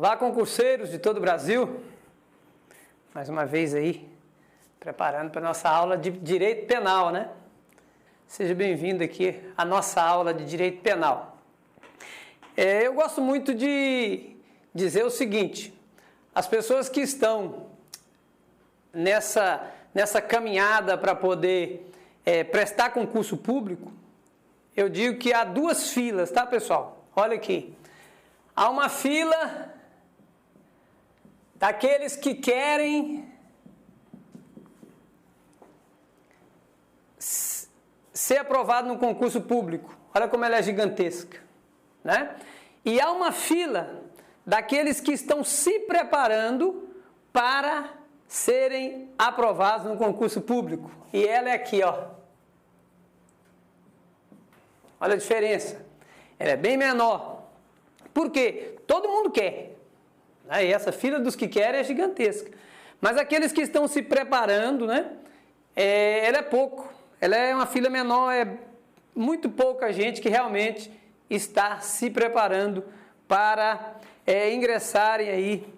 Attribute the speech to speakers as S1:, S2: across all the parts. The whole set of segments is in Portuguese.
S1: Olá, concurseiros de todo o Brasil. Mais uma vez aí, preparando para a nossa aula de Direito Penal, né? Seja bem-vindo aqui à nossa aula de Direito Penal. Eu gosto muito de dizer o seguinte: as pessoas que estão nessa caminhada para poder prestar concurso público, eu digo que há duas filas, tá, pessoal? Olha aqui. Há uma fila daqueles que querem ser aprovado no concurso público. Olha como ela é gigantesca, né? E há uma fila daqueles que estão se preparando para serem aprovados no concurso público. E ela é aqui, ó. Olha a diferença. Ela é bem menor. Por quê? Todo mundo quer. E essa fila dos que querem é gigantesca. Mas aqueles que estão se preparando, né? Ela é pouco. Ela é uma fila menor, é muito pouca gente que realmente está se preparando para ingressarem aí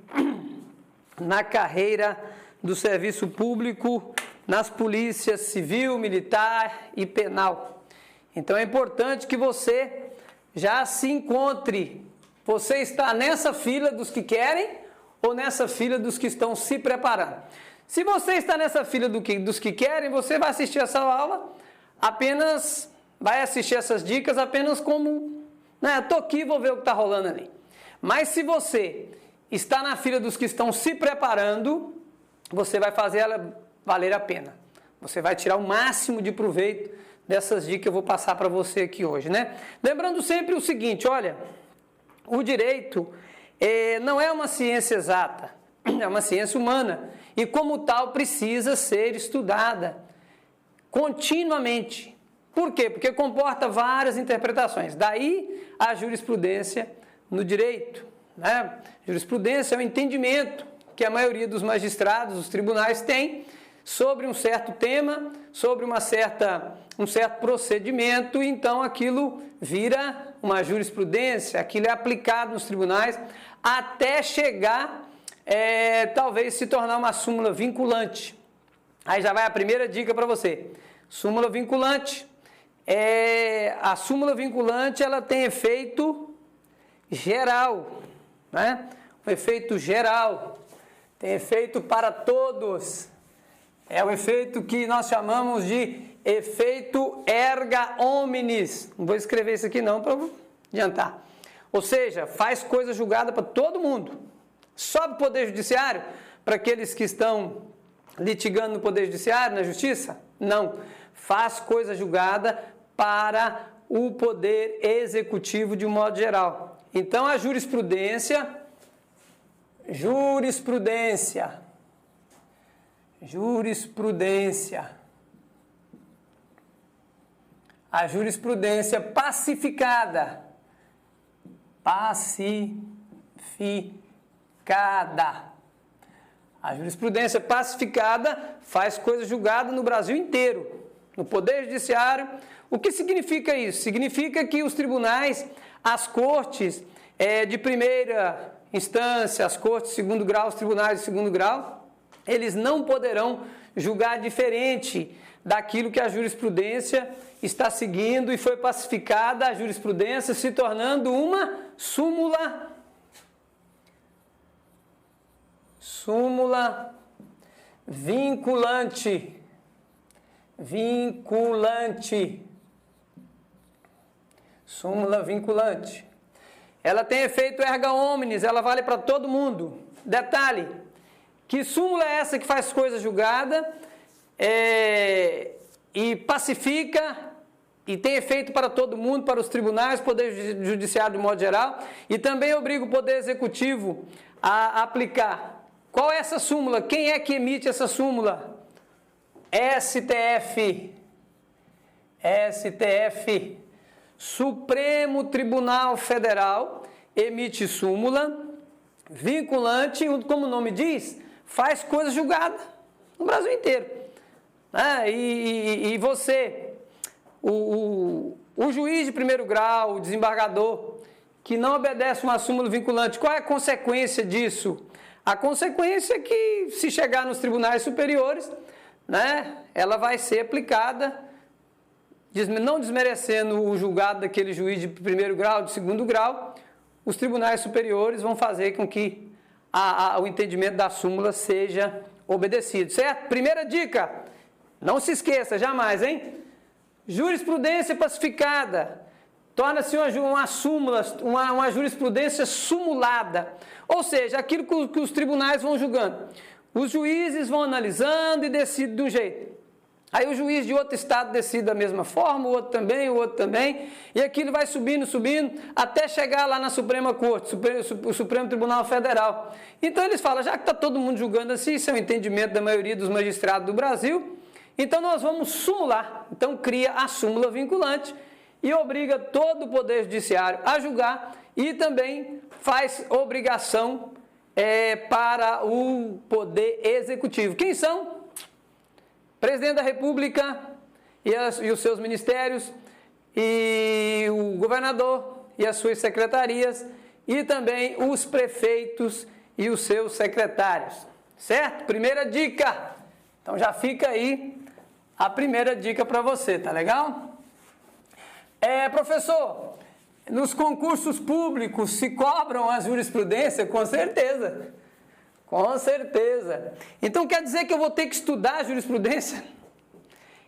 S1: na carreira do serviço público, nas polícias civil, militar e penal. Então é importante que você já se encontre. Você está nessa fila dos que querem ou nessa fila dos que estão se preparando? Se você está nessa fila dos que querem, você vai assistir essa aula, vai assistir essas dicas apenas como, né, estou aqui, vou ver o que está rolando ali. Mas se você está na fila dos que estão se preparando, você vai fazer ela valer a pena. Você vai tirar o máximo de proveito dessas dicas que eu vou passar para você aqui hoje, né? Lembrando sempre o seguinte, olha, o direito não é uma ciência exata, é uma ciência humana e como tal precisa ser estudada continuamente. Por quê? Porque comporta várias interpretações, daí a jurisprudência no direito, né? Jurisprudência é o entendimento que a maioria dos magistrados, dos tribunais tem sobre um certo tema, sobre um certo procedimento, e então aquilo vira uma jurisprudência, aquilo é aplicado nos tribunais até chegar, talvez se tornar uma súmula vinculante. Aí já vai a primeira dica para você. Súmula vinculante. A súmula vinculante ela tem efeito geral, né? O efeito geral tem efeito para todos. É o efeito que nós chamamos de efeito erga omnes. Não vou escrever isso aqui não para adiantar. Ou seja, faz coisa julgada para todo mundo. Só para o Poder Judiciário? Para aqueles que estão litigando no Poder Judiciário, na Justiça? Não. Faz coisa julgada para o Poder Executivo de um modo geral. Então a jurisprudência a jurisprudência pacificada. A jurisprudência pacificada faz coisa julgada no Brasil inteiro, no Poder Judiciário. O que significa isso? Significa que os tribunais, as cortes de primeira instância, as cortes de segundo grau, os tribunais de segundo grau, eles não poderão julgar diferente daquilo que a jurisprudência está seguindo, e foi pacificada a jurisprudência se tornando uma súmula vinculante. Súmula vinculante. Ela tem efeito erga omnes, ela vale para todo mundo. Detalhe, que súmula é essa que faz coisa julgada e pacifica e tem efeito para todo mundo, para os tribunais, Poder Judiciário de modo geral, e também obriga o Poder Executivo a aplicar. Qual é essa súmula? Quem é que emite essa súmula? STF, Supremo Tribunal Federal, emite súmula vinculante, como o nome diz, faz coisa julgada no Brasil inteiro. E você, o juiz de primeiro grau, o desembargador, que não obedece uma súmula vinculante, qual é a consequência disso? A consequência é que, se chegar nos tribunais superiores, né, ela vai ser aplicada, não desmerecendo o julgado daquele juiz de primeiro grau, de segundo grau, os tribunais superiores vão fazer com que o entendimento da súmula seja obedecido, certo? Primeira dica, não se esqueça, jamais, hein? Jurisprudência pacificada torna-se uma súmula, uma jurisprudência sumulada, ou seja, aquilo que os tribunais vão julgando. Os juízes vão analisando e decidem de um jeito. Aí o juiz de outro estado decide da mesma forma, o outro também, e aquilo vai subindo, até chegar lá na Suprema Corte, o Supremo Tribunal Federal. Então eles falam, já que está todo mundo julgando assim, isso é o entendimento da maioria dos magistrados do Brasil, então nós vamos sumular. Então cria a súmula vinculante e obriga todo o Poder Judiciário a julgar e também faz obrigação para o Poder Executivo. Quem são? Presidente da República e os seus ministérios, e o governador e as suas secretarias, e também os prefeitos e os seus secretários. Certo? Primeira dica. Então já fica aí a primeira dica para você, tá legal? Professor, nos concursos públicos se cobram a jurisprudência? Com certeza. Com certeza. Então quer dizer que eu vou ter que estudar a jurisprudência?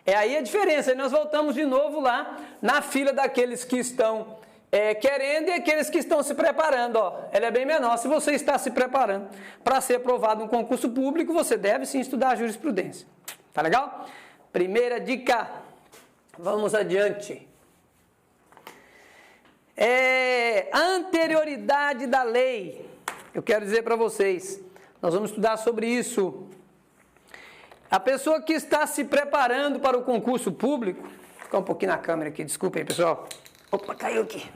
S1: É aí a diferença. E nós voltamos de novo lá na fila daqueles que estão querendo e aqueles que estão se preparando. Ela é bem menor. Se você está se preparando para ser aprovado no concurso público, você deve sim estudar a jurisprudência. Tá legal? Primeira dica. Vamos adiante. Anterioridade da lei. Eu quero dizer para vocês, nós vamos estudar sobre isso. A pessoa que está se preparando para o concurso público, vou ficar um pouquinho na câmera aqui, desculpa aí, pessoal. Opa, caiu aqui.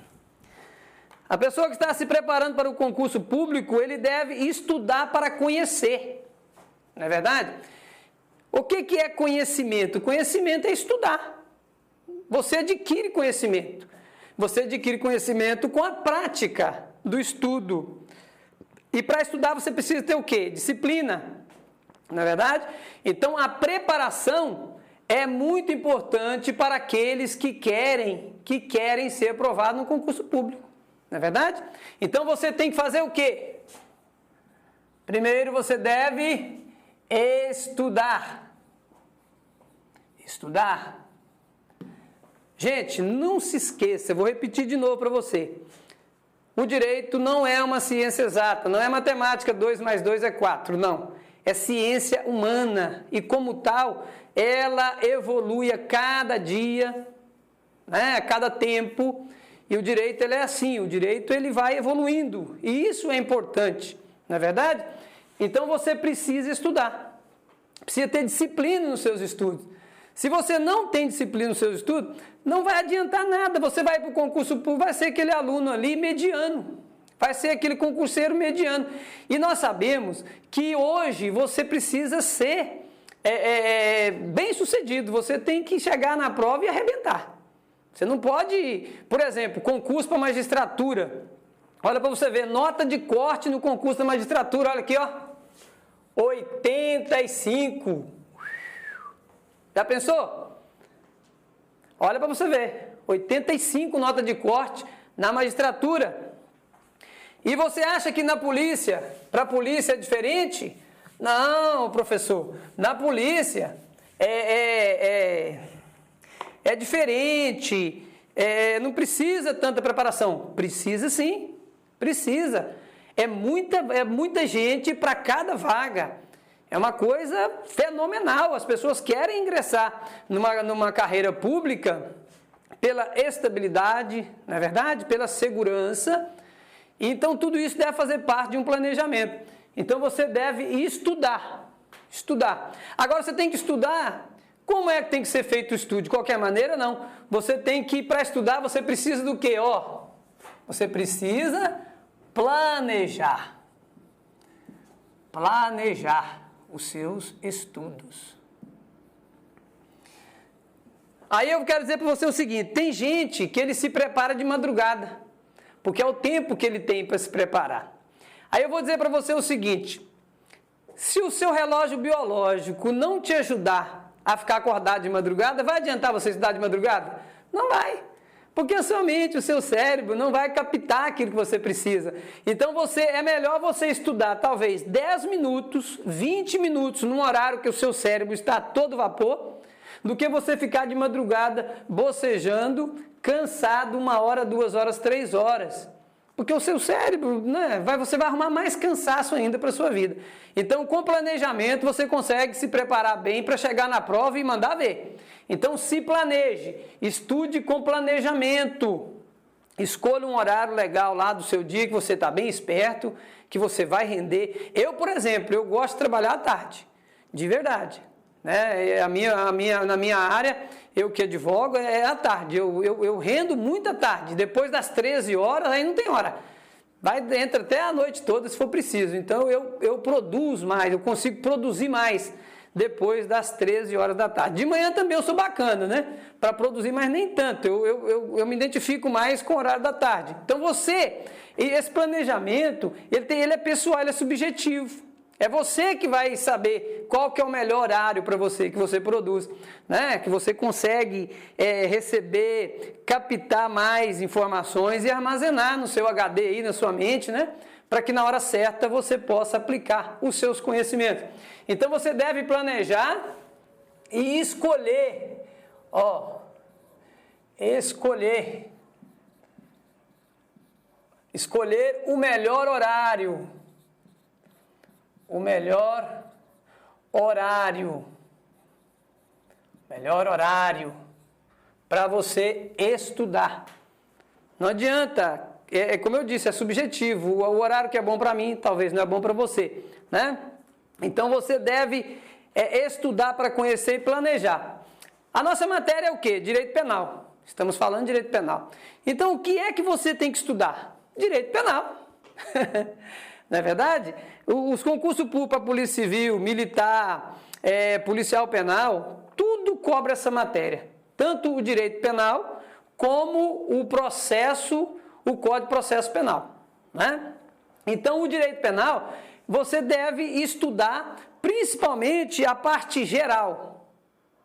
S1: A pessoa que está se preparando para o concurso público, ele deve estudar para conhecer. Não é verdade? O que é conhecimento? Conhecimento é estudar. Você adquire conhecimento. Você adquire conhecimento com a prática do estudo. E para estudar você precisa ter o quê? Disciplina. Não é verdade? Então a preparação é muito importante para aqueles que querem ser aprovados no concurso público. Não é verdade? Então você tem que fazer o quê? Primeiro você deve estudar. Estudar. Gente, não se esqueça, eu vou repetir de novo para você. O direito não é uma ciência exata, não é matemática, 2 mais 2 é 4, não. É ciência humana e, como tal, ela evolui a cada dia, né, a cada tempo. E o direito ele é assim, o direito ele vai evoluindo. E isso é importante, não é verdade? Então você precisa estudar, precisa ter disciplina nos seus estudos. Se você não tem disciplina nos seus estudos, não vai adiantar nada. Você vai para o concurso público, vai ser aquele aluno ali mediano. Vai ser aquele concurseiro mediano. E nós sabemos que hoje você precisa ser bem sucedido. Você tem que chegar na prova e arrebentar. Você não pode, por exemplo, concurso para magistratura. Olha para você ver, nota de corte no concurso da magistratura. Olha aqui, ó. 85. Já pensou? Olha para você ver, 85 nota de corte na magistratura. E você acha que na polícia, para a polícia é diferente? Não, professor, na polícia é diferente, não precisa tanta preparação. Precisa sim, precisa. É muita gente para cada vaga. É uma coisa fenomenal, as pessoas querem ingressar numa carreira pública pela estabilidade, não é verdade? Pela segurança. Então tudo isso deve fazer parte de um planejamento. Então você deve estudar. Agora você tem que estudar. Como é que tem que ser feito o estudo? De qualquer maneira, não. Você tem que, para estudar, você precisa do quê? Você precisa planejar. Planejar os seus estudos. Aí eu quero dizer para você o seguinte, tem gente que ele se prepara de madrugada. porque é o tempo que ele tem para se preparar. Aí eu vou dizer para você o seguinte: se o seu relógio biológico não te ajudar a ficar acordado de madrugada, vai adiantar você estudar de madrugada? Não vai. Porque a sua mente, o seu cérebro não vai captar aquilo que você precisa. Então é melhor você estudar talvez 10 minutos, 20 minutos num horário que o seu cérebro está a todo vapor, do que você ficar de madrugada bocejando, cansado 1 hora, 2 horas, 3 horas. Porque o seu cérebro, né, você vai arrumar mais cansaço ainda para a sua vida. Então, com planejamento, você consegue se preparar bem para chegar na prova e mandar ver. Então, se planeje, estude com planejamento. Escolha um horário legal lá do seu dia, que você está bem esperto, que você vai render. Eu, por exemplo, eu gosto de trabalhar à tarde, de verdade. Né? Na minha área, eu que advogo, é à tarde. Eu rendo muito à tarde. Depois das 13 horas, aí não tem hora. Entra até a noite toda, se for preciso. Então, eu produzo mais, eu consigo produzir mais depois das 13 horas da tarde. De manhã também eu sou bacana, né? Para produzir, mas nem tanto. Eu me identifico mais com o horário da tarde. Então, esse planejamento, ele é pessoal, ele é subjetivo. É você que vai saber qual que é o melhor horário para você, que você produz, né? Que você consegue receber, captar mais informações e armazenar no seu HD aí, na sua mente, né? Para que na hora certa você possa aplicar os seus conhecimentos. Então você deve planejar e escolher, escolher o melhor horário. O melhor horário para você estudar. Não adianta, como eu disse, é subjetivo. O horário que é bom para mim, talvez não é bom para você, né? Então você deve estudar para conhecer e planejar. A nossa matéria é o quê? Direito penal. Estamos falando de direito penal. Então o que é que você tem que estudar? Direito penal. Não é verdade? Os concursos públicos para Polícia Civil, Militar, Policial Penal, tudo cobra essa matéria. Tanto o direito penal, como o Código de Processo Penal. Né? Então, o direito penal, você deve estudar principalmente a parte geral.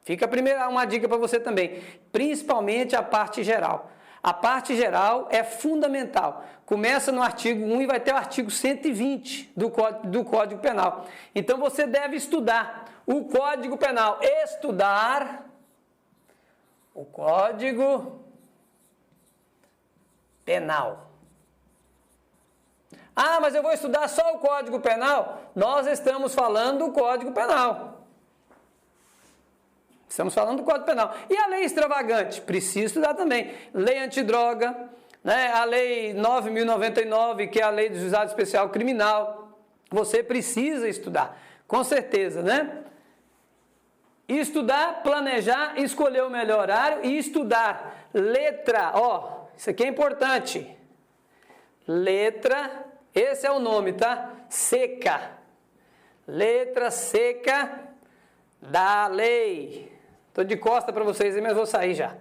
S1: Fica primeiro uma dica para você também. Principalmente a parte geral. A parte geral é fundamental. Começa no artigo 1 e vai ter o artigo 120 do Código Penal. Então você deve estudar o Código Penal. Estudar o Código Penal. Ah, mas eu vou estudar só o Código Penal? Nós estamos falando do Código Penal. Estamos falando do Código Penal. E a lei extravagante? Precisa estudar também. Lei antidroga, né? A lei 9.099, que é a lei do juizado especial criminal. Você precisa estudar, com certeza, né? Estudar, planejar, escolher o melhor horário e estudar. Letra, isso aqui é importante. Letra, esse é o nome, tá? Seca. Letra seca da lei. Estou de costa para vocês, mas vou sair já.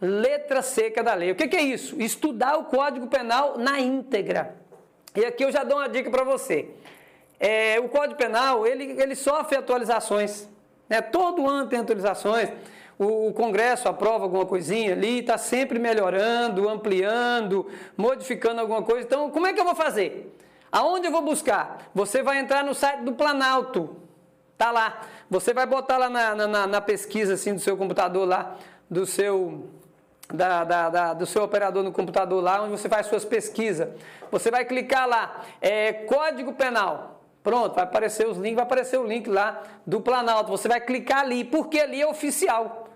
S1: Letra seca da lei. O que é isso? Estudar o Código Penal na íntegra. E aqui eu já dou uma dica para você. O Código Penal, ele sofre atualizações. Né? Todo ano tem atualizações. O Congresso aprova alguma coisinha ali, está sempre melhorando, ampliando, modificando alguma coisa. Então, como é que eu vou fazer? Aonde eu vou buscar? Você vai entrar no site do Planalto. Tá lá. Você vai botar lá na pesquisa assim, do seu computador lá, do seu operador no computador lá, onde você faz suas pesquisas. Você vai clicar lá, Código Penal. Pronto, vai aparecer os links, vai aparecer o link lá do Planalto. Você vai clicar ali, porque ali é oficial.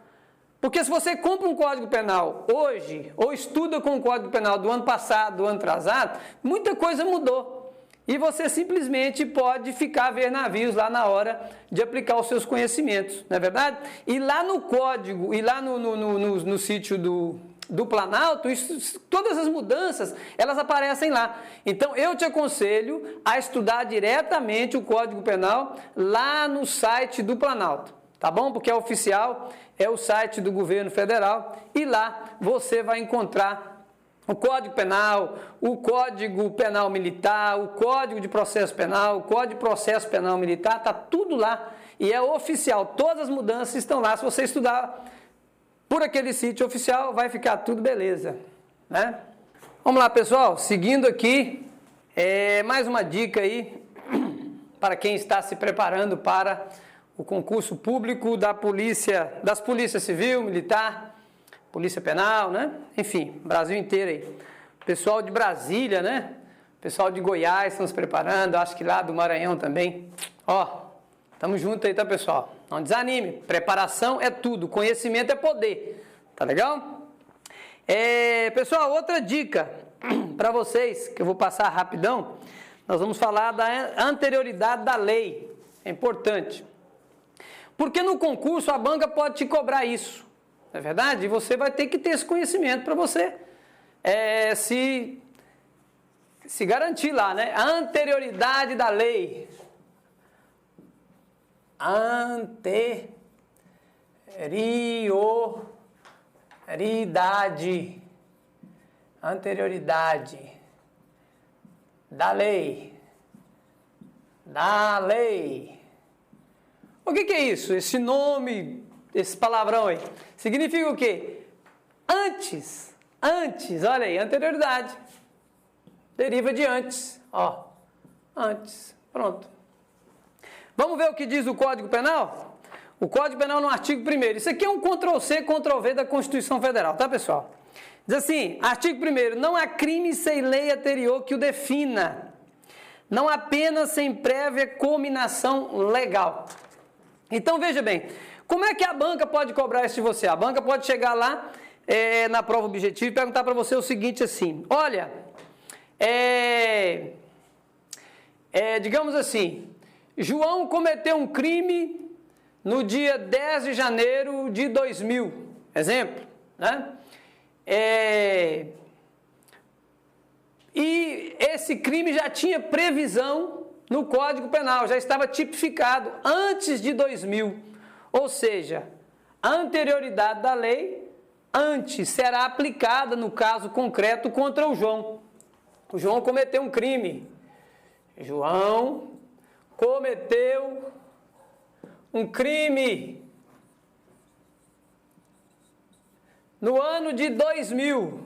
S1: Porque se você compra um Código Penal hoje, ou estuda com o Código Penal do ano passado, do ano atrasado, muita coisa mudou. E você simplesmente pode ficar a ver navios lá na hora de aplicar os seus conhecimentos, não é verdade? E lá no código, e lá no sítio do Planalto, todas as mudanças, elas aparecem lá. Então, eu te aconselho a estudar diretamente o Código Penal lá no site do Planalto, tá bom? Porque é oficial, é o site do governo federal, e lá você vai encontrar o Código Penal, o Código Penal Militar, o Código de Processo Penal, o Código de Processo Penal Militar, está tudo lá e é oficial. Todas as mudanças estão lá. Se você estudar por aquele sítio oficial, vai ficar tudo beleza, né? Vamos lá, pessoal, seguindo aqui, mais uma dica aí para quem está se preparando para o concurso público das polícias civil, militar, polícia penal, né? Enfim, Brasil inteiro aí. Pessoal de Brasília, né? Pessoal de Goiás estão se preparando, acho que lá do Maranhão também. Ó, tamo junto aí, tá, pessoal? Não desanime, preparação é tudo, conhecimento é poder, tá legal? Pessoal, outra dica para vocês, que eu vou passar rapidão, nós vamos falar da anterioridade da lei, é importante. Porque no concurso a banca pode te cobrar isso. Não é verdade? E você vai ter que ter esse conhecimento para você se garantir lá, né? A anterioridade da lei. Anterioridade da lei. O que é isso? Esse nome, esse palavrão aí. Significa o quê? Antes, olha aí, anterioridade. Deriva de antes, ó. Antes, pronto. Vamos ver o que diz o Código Penal? O Código Penal no artigo 1º. Isso aqui é um Ctrl+C, Ctrl+V da Constituição Federal, tá, pessoal? Diz assim, artigo 1º, não há crime sem lei anterior que o defina. Não há pena sem prévia cominação legal. Então, veja bem, como é que a banca pode cobrar isso de você? A banca pode chegar lá na prova objetiva e perguntar para você o seguinte assim, olha, digamos assim, João cometeu um crime no dia 10 de janeiro de 2000, exemplo, né? E esse crime já tinha previsão no Código Penal, já estava tipificado antes de 2000. Ou seja, a anterioridade da lei antes será aplicada no caso concreto contra o João. O João cometeu um crime. João cometeu um crime no ano de 2000.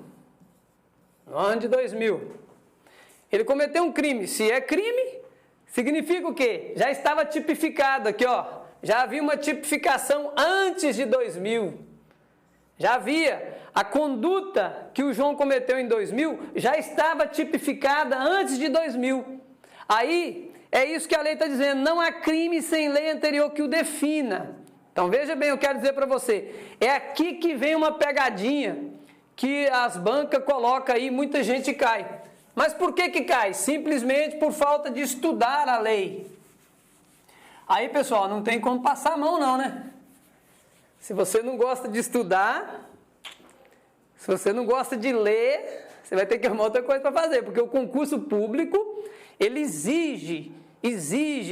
S1: No ano de 2000. Ele cometeu um crime. Se é crime, significa o quê? Já estava tipificado aqui, ó. Já havia uma tipificação antes de 2000. Já havia. A conduta que o João cometeu em 2000 já estava tipificada antes de 2000. Aí, é isso que a lei está dizendo. Não há crime sem lei anterior que o defina. Então, veja bem, eu quero dizer para você. É aqui que vem uma pegadinha que as bancas colocam aí, muita gente cai. Mas por que cai? Simplesmente por falta de estudar a lei. Aí, pessoal, não tem como passar a mão não, né? Se você não gosta de estudar, se você não gosta de ler, você vai ter que arrumar outra coisa para fazer, porque o concurso público, ele exige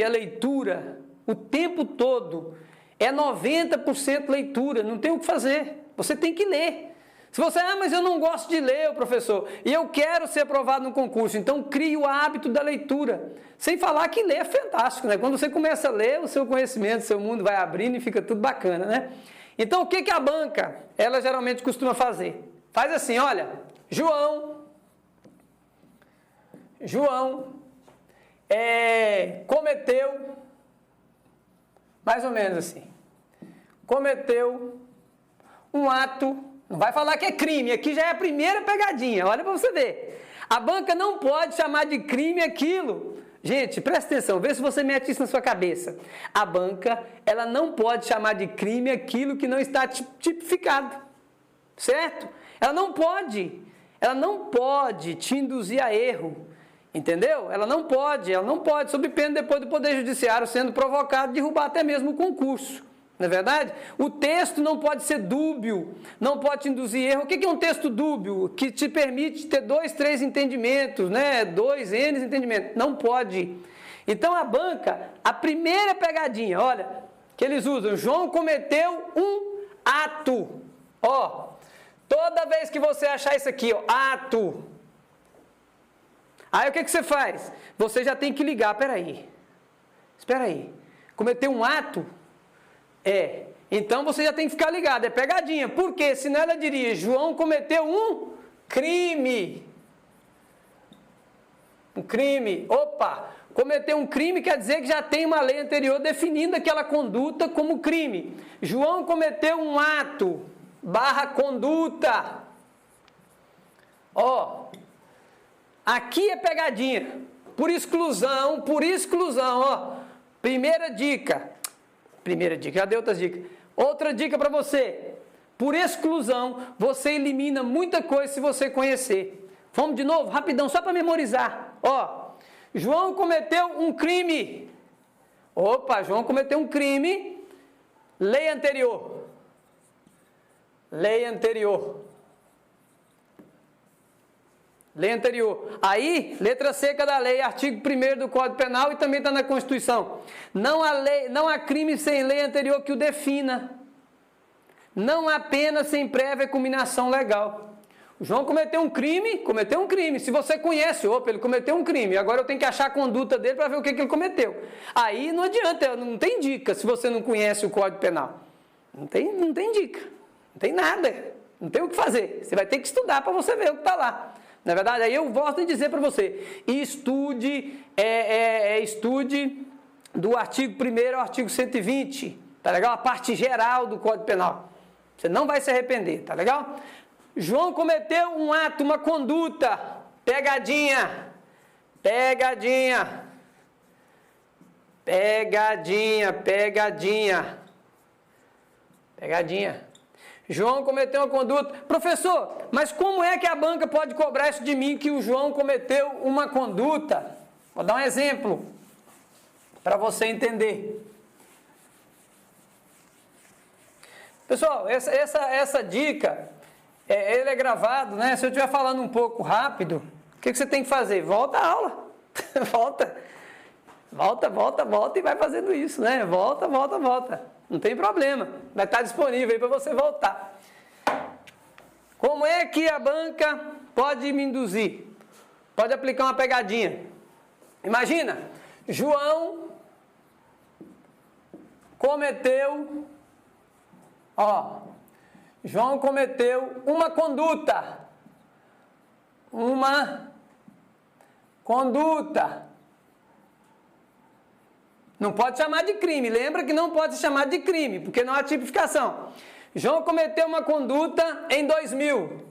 S1: a leitura o tempo todo. É 90% leitura, não tem o que fazer. Você tem que ler. Se você, mas eu não gosto de ler, professor, e eu quero ser aprovado no concurso, então crie o hábito da leitura. Sem falar que ler é fantástico, né? Quando você começa a ler, o seu conhecimento, o seu mundo vai abrindo e fica tudo bacana, né? Então, o que a banca, ela geralmente costuma fazer? Faz assim, olha, João, cometeu, mais ou menos assim, cometeu um ato. Não vai falar que é crime, aqui já é a primeira pegadinha, olha para você ver. A banca não pode chamar de crime aquilo. Gente, presta atenção, vê se você mete isso na sua cabeça. A banca, ela não pode chamar de crime aquilo que não está tipificado, certo? Ela não pode te induzir a erro, entendeu? Ela não pode, sob pena depois do Poder Judiciário sendo provocado, derrubar até mesmo o concurso. Não é verdade? O texto não pode ser dúbio, não pode induzir erro. O que é um texto dúbio? Que te permite ter 2, 3 entendimentos, né? 2 N entendimentos. Não pode. Então a banca, a primeira pegadinha, olha, que eles usam, João cometeu um ato. Ó, Toda vez que você achar isso aqui, ó, ato. Aí o que você faz? Você já tem que ligar, peraí. Espera aí. Cometeu um ato? Então você já tem que ficar ligado, é pegadinha. Por quê? Senão ela diria, João cometeu um crime. Um crime. Opa! Cometeu um crime quer dizer que já tem uma lei anterior definindo aquela conduta como crime. João cometeu um ato / conduta. Ó, aqui é pegadinha. Por exclusão, ó. Primeira dica, já dei outras dicas. Outra dica para você. Por exclusão, você elimina muita coisa se você conhecer. Vamos de novo, rapidão, só para memorizar. Ó, João cometeu um crime. Opa, João cometeu um crime. Lei anterior. Lei anterior. Lei anterior. Aí, letra seca da lei, artigo 1º do Código Penal e também está na Constituição. Não há crime sem lei anterior que o defina. Não há pena sem prévia culminação legal. O João cometeu um crime. Se você conhece, opa, ele cometeu um crime. Agora eu tenho que achar a conduta dele para ver o que ele cometeu. Aí não adianta, não tem dica se você não conhece o Código Penal. Não tem dica. Não tem nada. Não tem o que fazer. Você vai ter que estudar para você ver o que está lá. Na é verdade, aí eu gosto de dizer para você, estude do artigo 1º ao artigo 120, tá legal? A parte geral do Código Penal. Você não vai se arrepender, tá legal? João cometeu um ato, uma conduta, pegadinha. João cometeu uma conduta. Professor, mas como é que a banca pode cobrar isso de mim que o João cometeu uma conduta? Vou dar um exemplo para você entender. Pessoal, essa dica, ele é gravado, né? Se eu estiver falando um pouco rápido, o que você tem que fazer? Volta à aula. Volta e vai fazendo isso, né? Volta. Não tem problema. Vai estar disponível aí para você voltar. Como é que a banca pode me induzir? Pode aplicar uma pegadinha. Imagina, João cometeu uma conduta. Não pode chamar de crime. Lembra que não pode ser chamado de crime, porque não há tipificação. João cometeu uma conduta em 2000.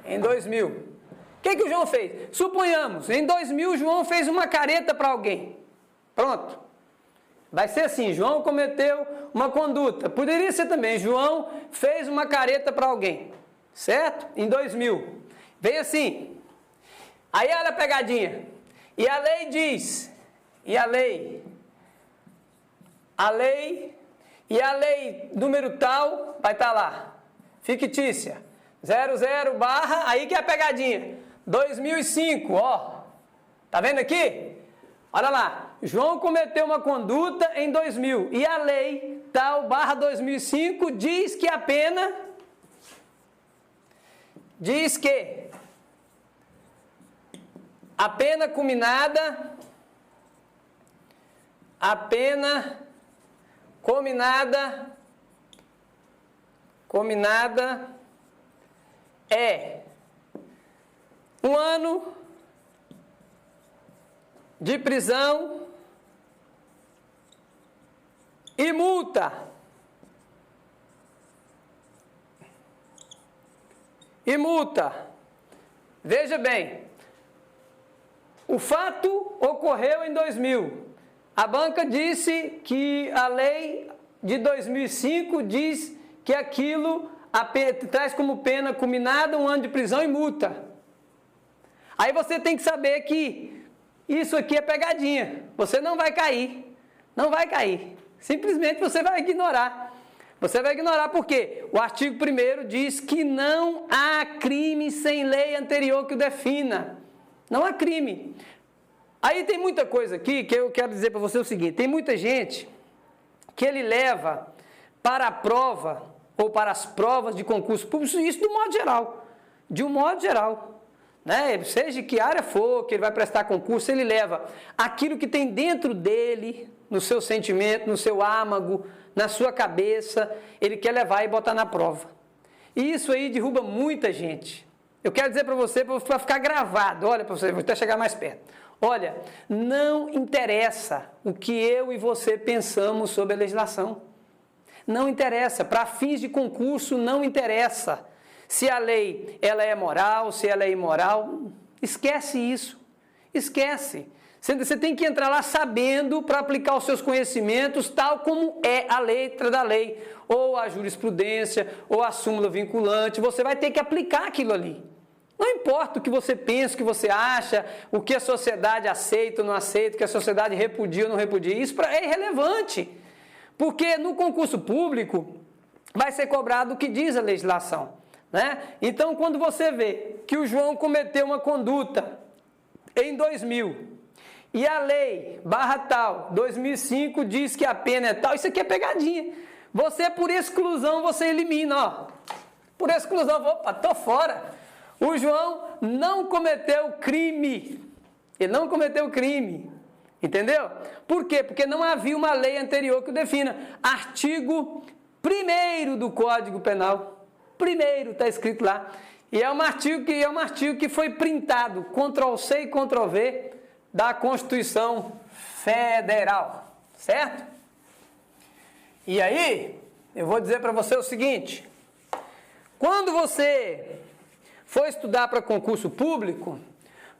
S1: O que o João fez? Suponhamos, em 2000 João fez uma careta para alguém. Pronto. Vai ser assim, João cometeu uma conduta. Poderia ser também, João fez uma careta para alguém. Certo? Em 2000. Vem assim. Aí olha a pegadinha. E a lei diz, e a lei número tal, vai estar lá, fictícia, 00 / aí que é a pegadinha, 2005, ó, tá vendo aqui? Olha lá, João cometeu uma conduta em 2000, e a lei tal / 2005 diz que a pena, a pena combinada é 1 ano de prisão e multa. Veja bem. O fato ocorreu em 2000. A banca disse que a lei de 2005 diz que aquilo traz como pena culminada 1 ano de prisão e multa. Aí você tem que saber que isso aqui é pegadinha. Você não vai cair. Simplesmente você vai ignorar. Por quê? O artigo 1º diz que não há crime sem lei anterior que o defina. Não há crime. Aí tem muita coisa aqui que eu quero dizer para você o seguinte. Tem muita gente que ele leva para a prova ou para as provas de concurso público, isso de um modo geral. De um modo geral. Né? Seja que área for, que ele vai prestar concurso, ele leva aquilo que tem dentro dele, no seu sentimento, no seu âmago, na sua cabeça, ele quer levar e botar na prova. E isso aí derruba muita gente. Eu quero dizer para você, para ficar gravado, olha para você, vou até chegar mais perto. Olha, não interessa o que eu e você pensamos sobre a legislação. Não interessa, para fins de concurso não interessa. Se a lei ela é moral, se ela é imoral, esquece isso, esquece. Você tem que entrar lá sabendo para aplicar os seus conhecimentos tal como é a letra da lei, ou a jurisprudência, ou a súmula vinculante, você vai ter que aplicar aquilo ali. Não importa o que você pensa, o que você acha, o que a sociedade aceita ou não aceita, o que a sociedade repudia ou não repudia, isso é irrelevante. Porque no concurso público vai ser cobrado o que diz a legislação. Né? Então, quando você vê que o João cometeu uma conduta em 2000 e a lei /tal 2005 diz que a pena é tal, isso aqui é pegadinha. Você, por exclusão, você elimina. Ó. Por exclusão, opa, tô fora. O João não cometeu crime. Ele não cometeu crime. Entendeu? Por quê? Porque não havia uma lei anterior que o defina. Artigo 1º do Código Penal. Primeiro, está escrito lá. E é um artigo que foi printado, Ctrl+C e Ctrl+V, da Constituição Federal. Certo? E aí, eu vou dizer para você o seguinte. Quando você for estudar para concurso público,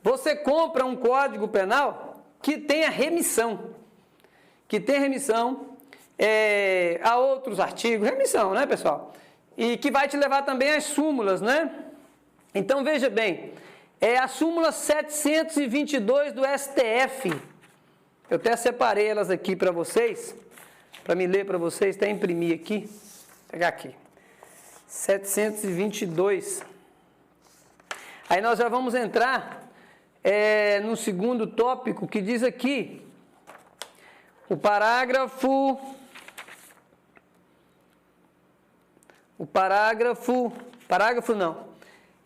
S1: você compra um Código Penal que tenha remissão. Que tem remissão a outros artigos. Remissão, né, pessoal? E que vai te levar também às súmulas, né? Então, veja bem, é a súmula 722 do STF. Eu até separei elas aqui para vocês, para me ler para vocês, até imprimir aqui. Vou pegar aqui. 722. Aí nós já vamos entrar no segundo tópico, que diz aqui, o parágrafo não.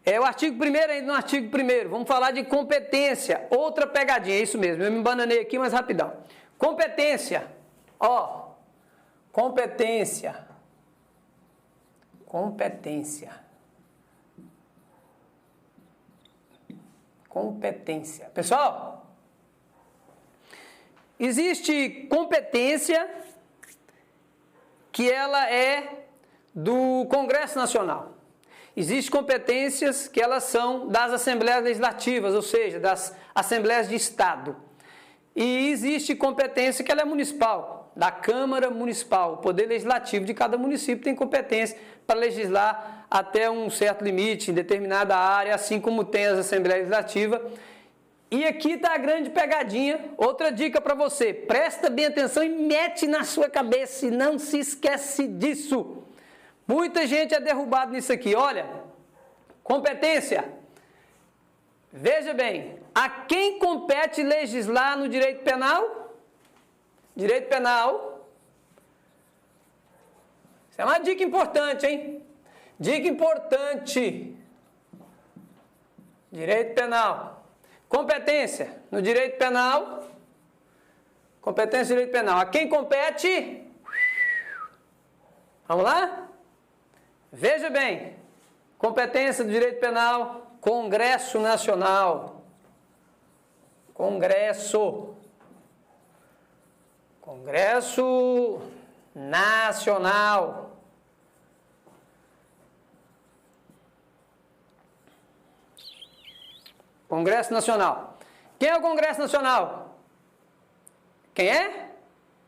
S1: É o artigo 1º ainda no artigo 1º. Vamos falar de competência. Outra pegadinha, é isso mesmo. Eu me bananei aqui, mas rapidão. Competência. Ó. Competência. Competência. Competência. Pessoal, existe competência que ela é do Congresso Nacional. Existem competências que elas são das Assembleias Legislativas, ou seja, das Assembleias de Estado. E existe competência que ela é municipal, da Câmara Municipal. O Poder Legislativo de cada município tem competência para legislar até um certo limite, em determinada área, assim como tem as Assembleias Legislativas. E aqui está a grande pegadinha. Outra dica para você, presta bem atenção e mete na sua cabeça e não se esquece disso. Muita gente é derrubada nisso aqui. Olha, competência. Veja bem, a quem compete legislar no direito penal? Direito penal. Isso é uma dica importante, hein? Dica importante. Direito penal. Competência no direito penal. Competência no direito penal. A quem compete? Vamos lá? Veja bem, competência do direito penal, Congresso Nacional. Congresso Nacional. Congresso Nacional. Quem é o Congresso Nacional? Quem é?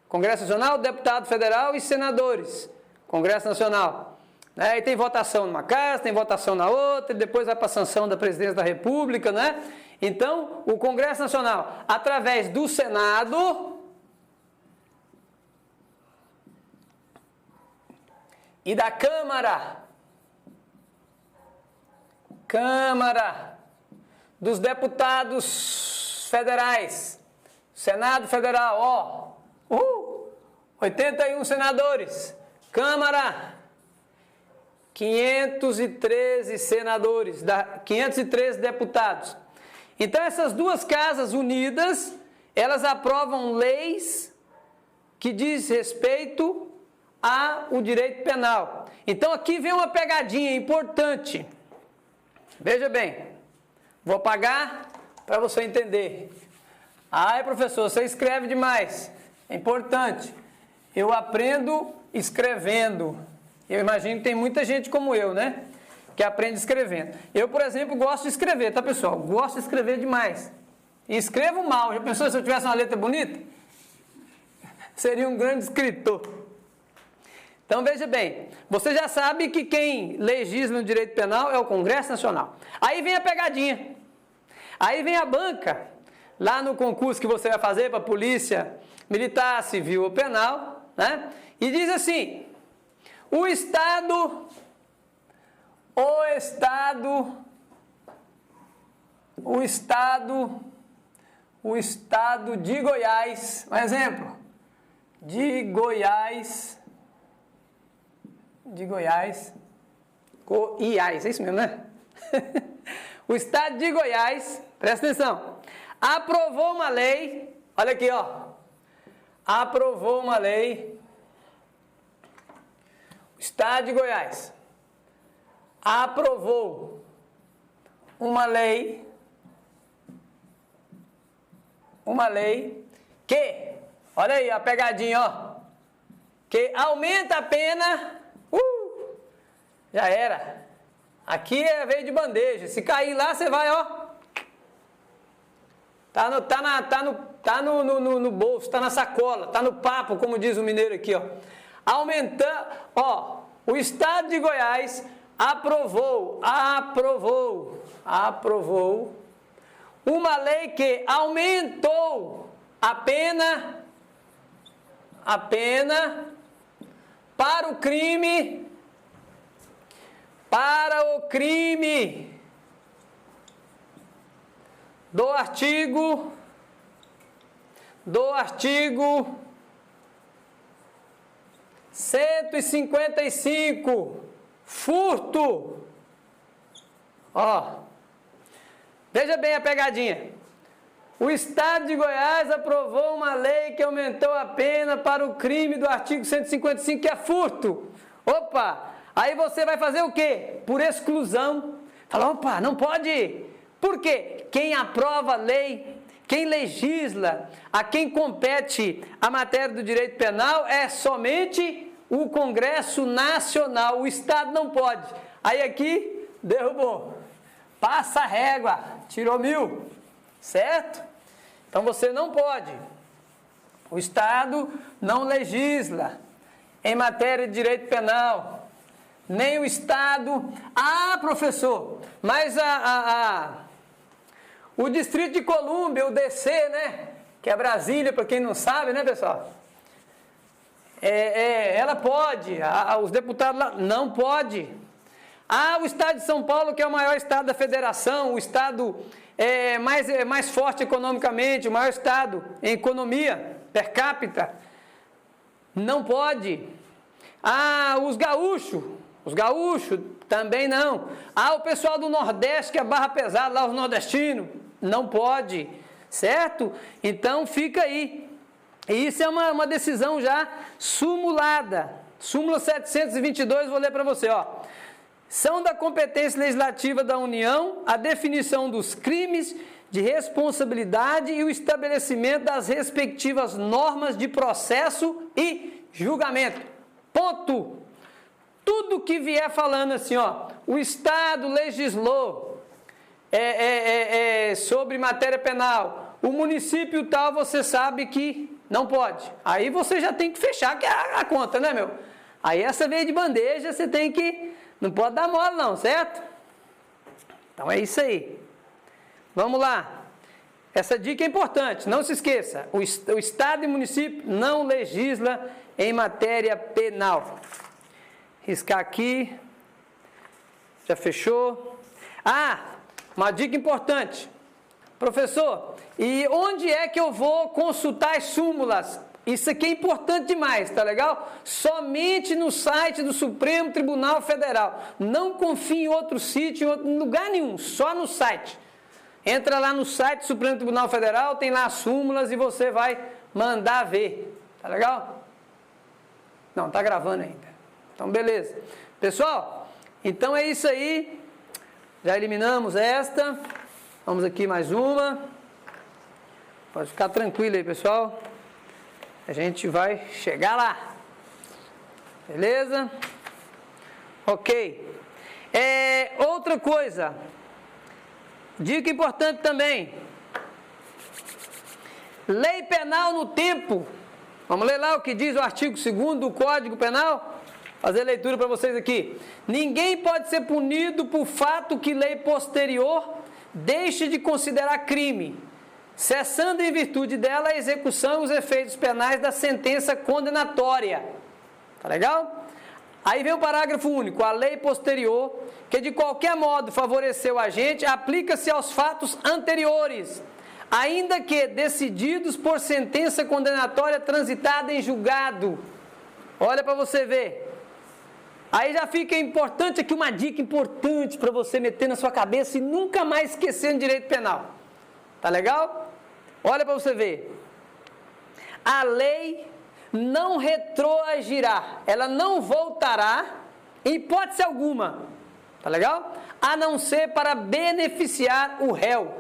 S1: Congresso Nacional, deputado federal e senadores. Congresso Nacional. E tem votação numa casa, tem votação na outra, e depois vai para a sanção da presidência da República, né? Então, o Congresso Nacional, através do Senado e da Câmara dos Deputados Federais, Senado Federal, 81 senadores, Câmara 513 senadores, 513 deputados. Então, essas duas casas unidas, elas aprovam leis que diz respeito ao direito penal. Então, aqui vem uma pegadinha importante. Veja bem, vou apagar para você entender. Ai, professor, você escreve demais. É importante. Eu aprendo escrevendo. Eu imagino que tem muita gente como eu, né? Que aprende escrevendo. Eu, por exemplo, gosto de escrever, tá, pessoal? Gosto de escrever demais. E escrevo mal. Já pensou se eu tivesse uma letra bonita? Seria um grande escritor. Então, veja bem. Você já sabe que quem legisla no direito penal é o Congresso Nacional. Aí vem a pegadinha. Aí vem a banca. Lá no concurso que você vai fazer para Polícia Militar, Civil ou Penal, né? E diz assim: o Estado de Goiás, um exemplo, de Goiás, é isso mesmo, né? O Estado de Goiás, presta atenção, aprovou uma lei, olha aqui, ó, aprovou uma lei, o Estado de Goiás aprovou uma lei que, olha aí a pegadinha, ó, que aumenta a pena, já era, aqui veio de bandeja, se cair lá você vai, ó, tá no bolso, tá na sacola, tá no papo, como diz o mineiro aqui, ó, aumentando, ó, o Estado de Goiás aprovou uma lei que aumentou a pena para o crime do artigo 155, furto. Ó, veja bem a pegadinha. O Estado de Goiás aprovou uma lei que aumentou a pena para o crime do artigo 155, que é furto. Opa, aí você vai fazer o quê? Por exclusão. Fala, opa, não pode. Por quê? Quem aprova a lei, quem legisla, a quem compete a matéria do direito penal é somente o Congresso Nacional. O Estado não pode. Aí aqui, derrubou. Passa a régua, tirou 1000, certo? Então você não pode. O Estado não legisla em matéria de direito penal. Nem o Estado... Ah, professor, mas o Distrito de Colômbia, o DC, né? Que é Brasília, para quem não sabe, né, pessoal? Ela pode, os deputados lá, não pode. O Estado de São Paulo, que é o maior estado da federação, o estado mais forte economicamente, o maior estado em economia per capita, não pode. Os gaúchos também não. O pessoal do Nordeste, que é barra pesada, lá os nordestinos, não pode, certo? Então fica aí. E isso é uma decisão já sumulada. Súmula 722, vou ler para você, ó. São da competência legislativa da União a definição dos crimes de responsabilidade e o estabelecimento das respectivas normas de processo e julgamento. Ponto. Tudo que vier falando assim, ó, o Estado legislou sobre matéria penal, o município tal, você sabe que não pode. Aí você já tem que fechar a conta, né, meu? Aí essa veio de bandeja, você tem que... Não pode dar mole não, certo? Então é isso aí. Vamos lá. Essa dica é importante, não se esqueça. O Estado e o município não legisla em matéria penal. Riscar aqui. Já fechou. Uma dica importante. Professor, e onde é que eu vou consultar as súmulas? Isso aqui é importante demais, tá legal? Somente no site do Supremo Tribunal Federal. Não confie em outro sítio, em lugar nenhum, só no site. Entra lá no site do Supremo Tribunal Federal, tem lá as súmulas e você vai mandar ver. Tá legal? Não, tá gravando ainda. Então, beleza. Pessoal, então é isso aí. Já eliminamos esta. Vamos aqui mais uma. Pode ficar tranquilo aí, pessoal. A gente vai chegar lá. Beleza? Ok. Outra coisa. Dica importante também. Lei penal no tempo. Vamos ler lá o que diz o artigo 2º do Código Penal? Fazer leitura para vocês aqui. Ninguém pode ser punido por fato que lei posterior deixe de considerar crime, cessando em virtude dela a execução e os efeitos penais da sentença condenatória. Tá legal? Aí vem o parágrafo único. A lei posterior, que de qualquer modo favoreceu o agente, aplica-se aos fatos anteriores, ainda que decididos por sentença condenatória transitada em julgado. Olha para você ver. Aí já fica importante aqui uma dica importante para você meter na sua cabeça e nunca mais esquecer no direito penal. Tá legal? Olha para você ver. A lei não retroagirá, ela não voltará em hipótese alguma. Tá legal? A não ser para beneficiar o réu.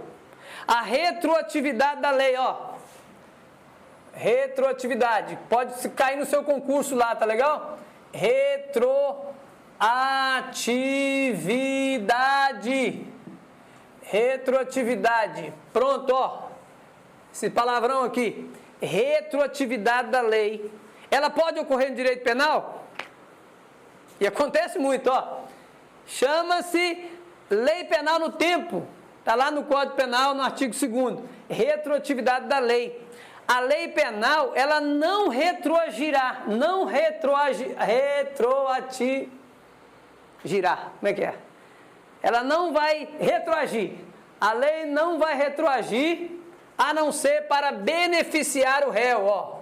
S1: A retroatividade da lei, ó. Retroatividade. Pode cair no seu concurso lá, tá legal? Retroatividade. Retroatividade. Pronto, ó. Esse palavrão aqui. Retroatividade da lei. Ela pode ocorrer no direito penal? E acontece muito, ó. Chama-se lei penal no tempo. Está lá no Código Penal, no artigo 2º. Retroatividade da lei. A lei penal, ela não retroagirá. Não retroagirá. Como é que é? Ela não vai retroagir. A lei não vai retroagir, a não ser para beneficiar o réu, ó.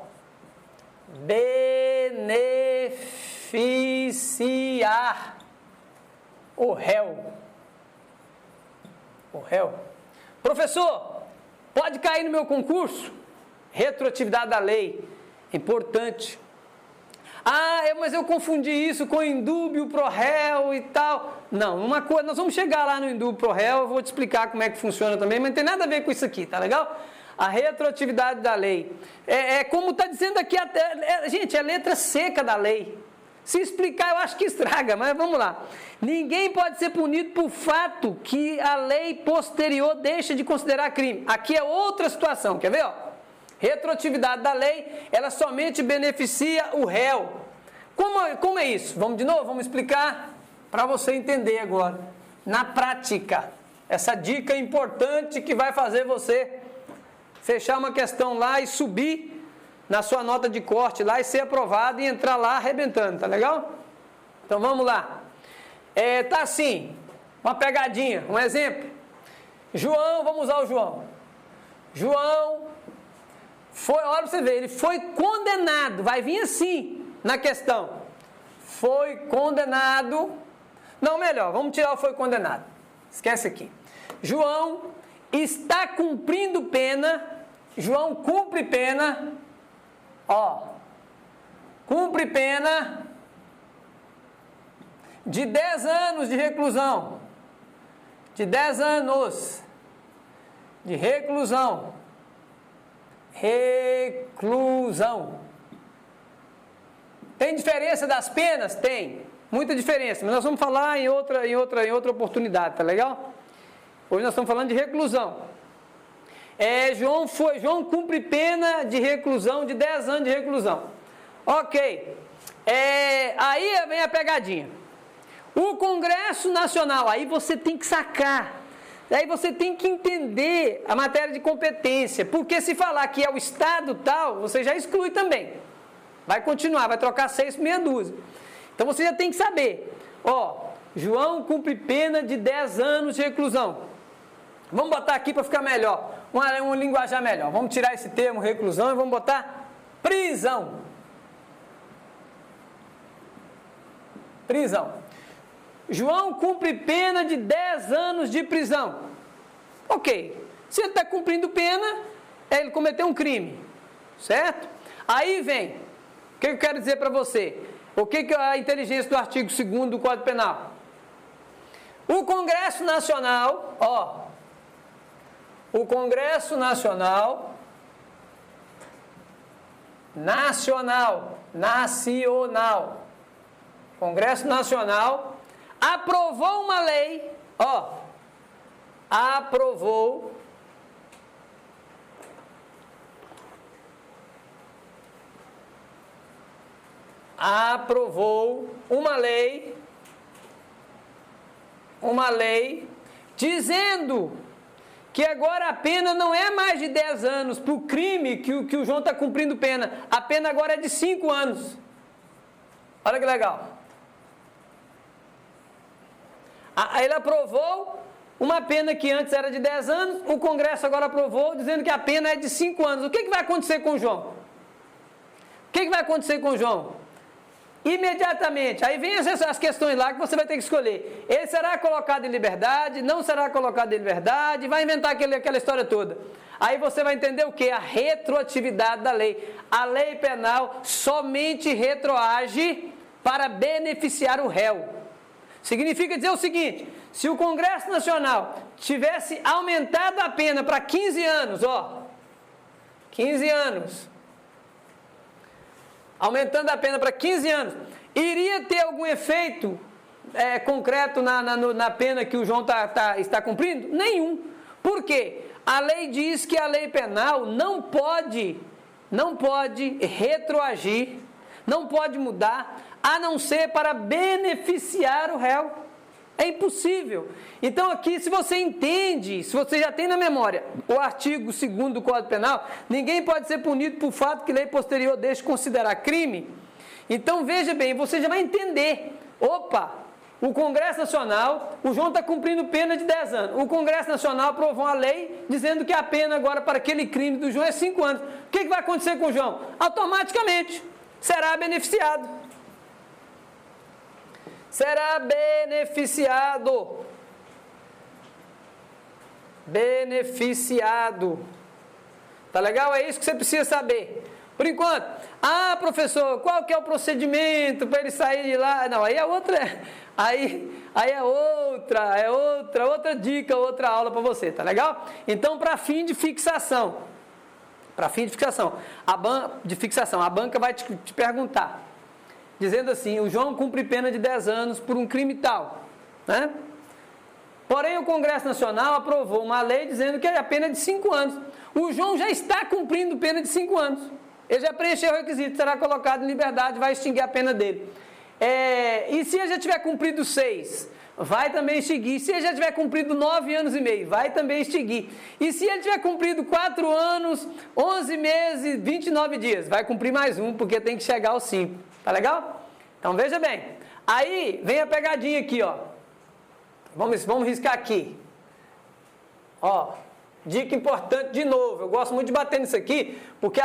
S1: Beneficiar o réu. O réu. Professor, pode cair no meu concurso? Retroatividade da lei. Importante. Ah, mas eu confundi isso com indúbio pro réu e tal. Não, uma coisa, nós vamos chegar lá no indúbio pro réu, eu vou te explicar como é que funciona também, mas não tem nada a ver com isso aqui, tá legal? A retroatividade da lei. Como está dizendo aqui, gente, é letra seca da lei. Se explicar, eu acho que estraga, mas vamos lá. Ninguém pode ser punido por fato que a lei posterior deixa de considerar crime. Aqui é outra situação, quer ver? Ó? Retroatividade da lei, ela somente beneficia o réu. Como é isso? Vamos de novo? Vamos explicar para você entender agora. Na prática, essa dica é importante que vai fazer você fechar uma questão lá e subir na sua nota de corte lá e ser aprovado e entrar lá arrebentando, tá legal? Então vamos lá. Tá assim, uma pegadinha, um exemplo. João, vamos usar o João. João foi, olha pra você ver, ele foi condenado, vai vir assim na questão. Foi condenado. Não, melhor, vamos tirar o foi condenado. Esquece aqui. João está cumprindo pena. João cumpre pena. Ó, cumpre pena de 10 anos de reclusão. De 10 anos de reclusão. Reclusão. Tem diferença das penas? Tem. Muita diferença, mas nós vamos falar em outra oportunidade, tá legal? Hoje nós estamos falando de reclusão. João cumpre pena de reclusão, de 10 anos de reclusão. Ok. Aí vem a pegadinha. O Congresso Nacional, aí você tem que sacar. Aí você tem que entender a matéria de competência. Porque se falar que é o Estado tal, você já exclui também. Vai continuar, vai trocar 6 por meia dúzia. Então você já tem que saber. Ó, João cumpre pena de 10 anos de reclusão. Vamos botar aqui para ficar melhor. Um linguajar melhor. Vamos tirar esse termo reclusão e vamos botar Prisão. Prisão. João cumpre pena de 10 anos de prisão. Ok. Se ele está cumprindo pena, ele cometeu um crime. Certo? Aí vem. O que eu quero dizer para você? O que é a inteligência do artigo 2º do Código Penal? O Congresso Nacional, o Congresso Nacional Congresso Nacional aprovou uma lei, aprovou uma lei dizendo que agora a pena não é mais de 10 anos para o crime que o João está cumprindo pena, a pena agora é de 5 anos. Olha que legal. Ele aprovou uma pena que antes era de 10 anos, o Congresso agora aprovou, dizendo que a pena é de 5 anos. O que vai acontecer com o João? O que vai acontecer com o João? Imediatamente, aí vem as questões lá que você vai ter que escolher. Ele será colocado em liberdade, não será colocado em liberdade, vai inventar aquela história toda. Aí você vai entender o que? A retroatividade da lei. A lei penal somente retroage para beneficiar o réu. Significa dizer o seguinte: se o Congresso Nacional tivesse aumentado a pena para 15 anos, 15 anos, aumentando a pena para 15 anos, iria ter algum efeito concreto na pena que o João está cumprindo? Nenhum. Por quê? A lei diz que a lei penal não pode retroagir, não pode mudar, a não ser para beneficiar o réu. É impossível. Então aqui, se você entende, se você já tem na memória o artigo 2º do Código Penal, ninguém pode ser punido por fato que lei posterior deixe considerar crime. Então veja bem, você já vai entender. O Congresso Nacional, o João está cumprindo pena de 10 anos. O Congresso Nacional aprovou uma lei dizendo que a pena agora para aquele crime do João é 5 anos. O que vai acontecer com o João? Automaticamente será beneficiado. Será beneficiado. Tá legal? É isso que você precisa saber. Por enquanto, professor, qual que é o procedimento para ele sair de lá? Não, aí é outra, é outra dica, outra aula para você, tá legal? Então, para fim de fixação, a banca vai te perguntar, dizendo assim: o João cumpre pena de 10 anos por um crime tal, né? Porém, o Congresso Nacional aprovou uma lei dizendo que a pena é de 5 anos. O João já está cumprindo pena de 5 anos. Ele já preencheu o requisito, será colocado em liberdade, vai extinguir a pena dele. E se ele já tiver cumprido 6, vai também extinguir. Se ele já tiver cumprido 9 anos e meio, vai também extinguir. E se ele tiver cumprido 4 anos, 11 meses, 29 dias, vai cumprir mais um, porque tem que chegar aos 5. Tá legal? Então veja bem. Aí vem a pegadinha aqui, Vamos riscar aqui. Dica importante de novo. Eu gosto muito de bater nisso aqui, porque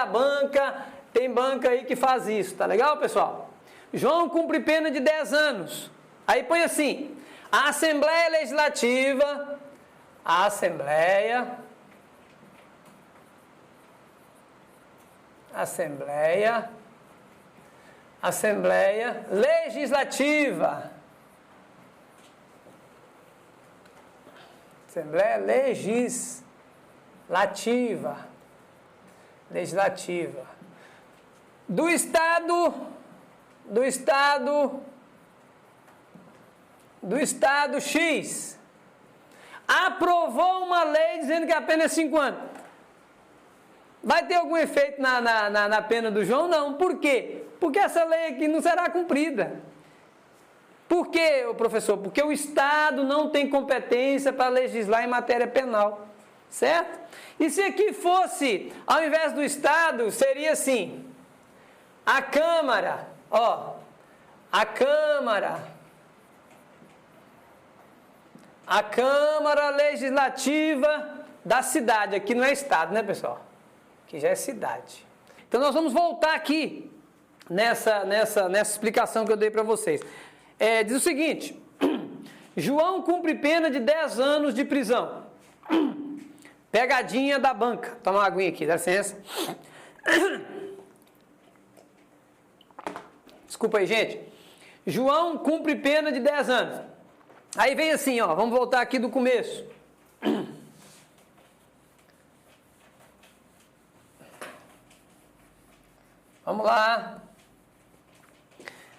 S1: tem banca aí que faz isso. Tá legal, pessoal? João cumpre pena de 10 anos. Aí põe assim: a Assembleia Legislativa, Assembleia Legislativa. Assembleia Legislativa do Estado X aprovou uma lei dizendo que a pena é 5 anos. Vai ter algum efeito na pena do João? Não. Por quê? Porque essa lei aqui não será cumprida. Por quê, professor? Porque o Estado não tem competência para legislar em matéria penal. Certo? E se aqui fosse, ao invés do Estado, seria assim: a Câmara, a Câmara Legislativa da cidade. Aqui não é Estado, né, pessoal? Aqui já é cidade. Então nós vamos voltar aqui nessa explicação que eu dei para vocês. Diz o seguinte: João cumpre pena de 10 anos de prisão. Pegadinha da banca. Toma uma aguinha aqui, dá licença. Desculpa aí, gente. João cumpre pena de 10 anos. Aí vem assim, ó, vamos voltar aqui do começo. Vamos lá.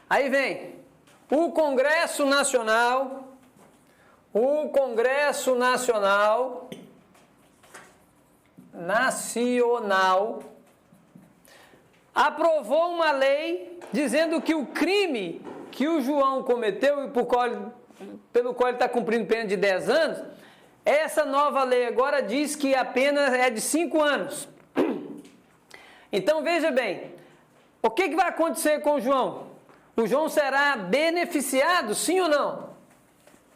S1: Aí vem o Congresso Nacional aprovou uma lei dizendo que o crime que o João cometeu e pelo qual ele está cumprindo pena de 10 anos, essa nova lei agora diz que a pena é de 5 anos. Então veja bem, o que vai acontecer com o João? O João será beneficiado, sim ou não? Vou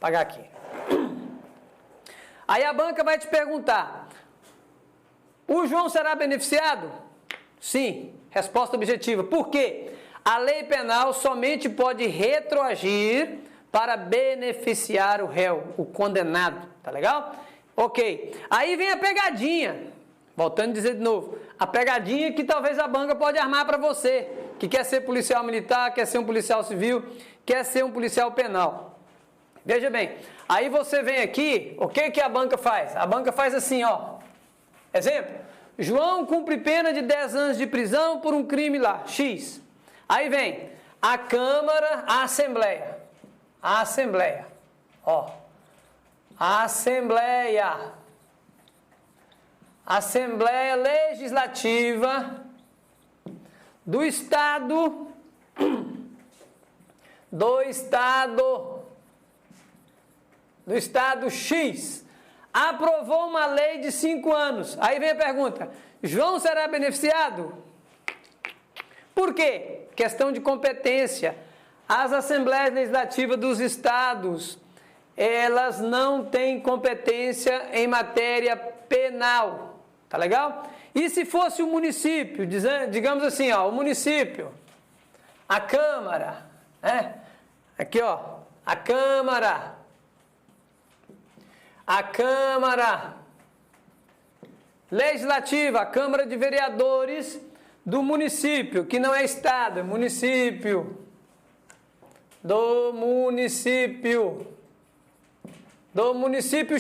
S1: pagar aqui. Aí a banca vai te perguntar: o João será beneficiado? Sim. Resposta objetiva. Por quê? A lei penal somente pode retroagir para beneficiar o réu, o condenado. Tá legal? Ok. Aí vem a pegadinha. Voltando a dizer de novo. A pegadinha que talvez a banca pode armar para você, que quer ser policial militar, quer ser um policial civil, quer ser um policial penal. Veja bem. Aí você vem aqui, o que a banca faz? A banca faz assim, ó. Exemplo. João cumpre pena de 10 anos de prisão por um crime lá, X. Aí vem a Câmara, a Assembleia, ó, Assembleia Legislativa do Estado X aprovou uma lei de 5 anos. Aí vem a pergunta: João será beneficiado? Por quê? Questão de competência. As Assembleias Legislativas dos Estados, elas não têm competência em matéria penal. Tá legal? E se fosse o município, digamos assim, ó, o município, a Câmara, né? Aqui, ó, a Câmara Legislativa, a Câmara de Vereadores do município, que não é Estado, é município. Do município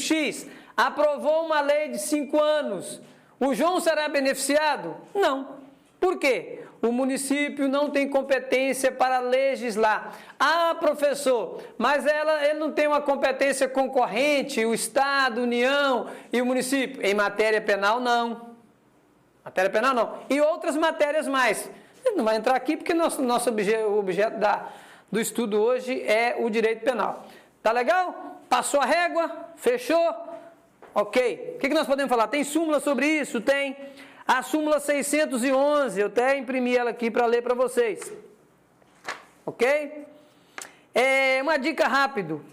S1: X, aprovou uma lei de 5 anos. O João será beneficiado? Não. Por quê? O município não tem competência para legislar. Ah, professor, mas ele não tem uma competência concorrente, o Estado, a União e o município? Em matéria penal, não. Matéria penal, não. E outras matérias mais. Não vai entrar aqui porque o objeto do estudo hoje é o direito penal. Tá legal? Passou a régua? Fechou? Ok. O que nós podemos falar? Tem súmula sobre isso? Tem. A súmula 611, eu até imprimi ela aqui para ler para vocês. Ok? Uma dica rápido,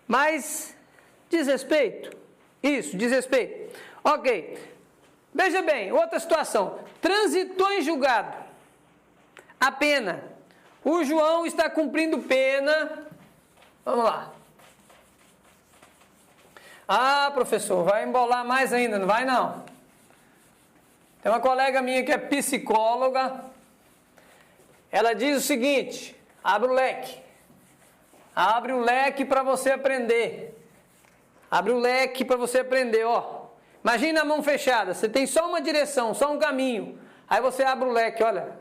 S1: mas diz respeito. Isso, diz respeito. Ok. Veja bem, outra situação. Transitou em julgado a pena. O João está cumprindo pena. Vamos lá. Ah, professor, vai embolar mais ainda, não vai não? Tem uma colega minha que é psicóloga, ela diz o seguinte: abre o leque para você aprender, ó. Imagina a mão fechada, você tem só uma direção, só um caminho, aí você abre o leque, olha,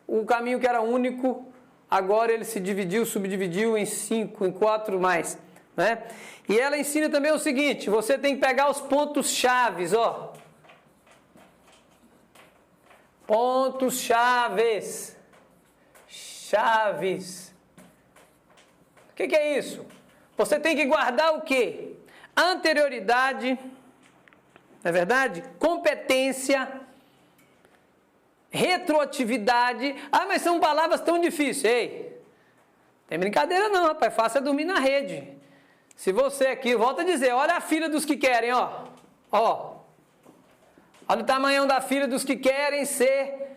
S1: o caminho que era único, agora ele se subdividiu em 5, em 4 mais, né? E ela ensina também o seguinte: você tem que pegar os pontos chaves, ó. Pontos chaves. O que é isso? Você tem que guardar o quê? Anterioridade, não é verdade? Competência, retroatividade. Ah, mas são palavras tão difíceis. Ei, tem brincadeira não, rapaz. Fácil é dormir na rede. Se você aqui, volta a dizer, olha a fila dos que querem, ó. Olha o tamanho da fila dos que querem ser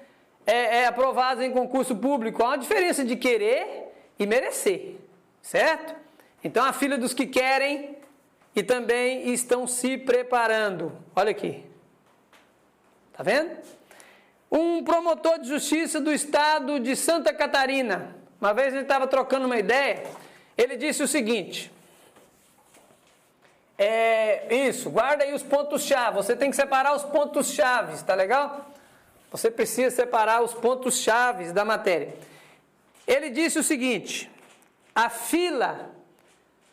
S1: aprovados em concurso público. Há uma diferença de querer e merecer, certo? Então, a fila dos que querem e também estão se preparando. Olha aqui. Tá vendo? Um promotor de justiça do estado de Santa Catarina, uma vez ele estava trocando uma ideia, ele disse o seguinte: guarda aí os pontos-chave, você tem que separar os pontos-chave, tá legal? Você precisa separar os pontos-chave da matéria. Ele disse o seguinte: a fila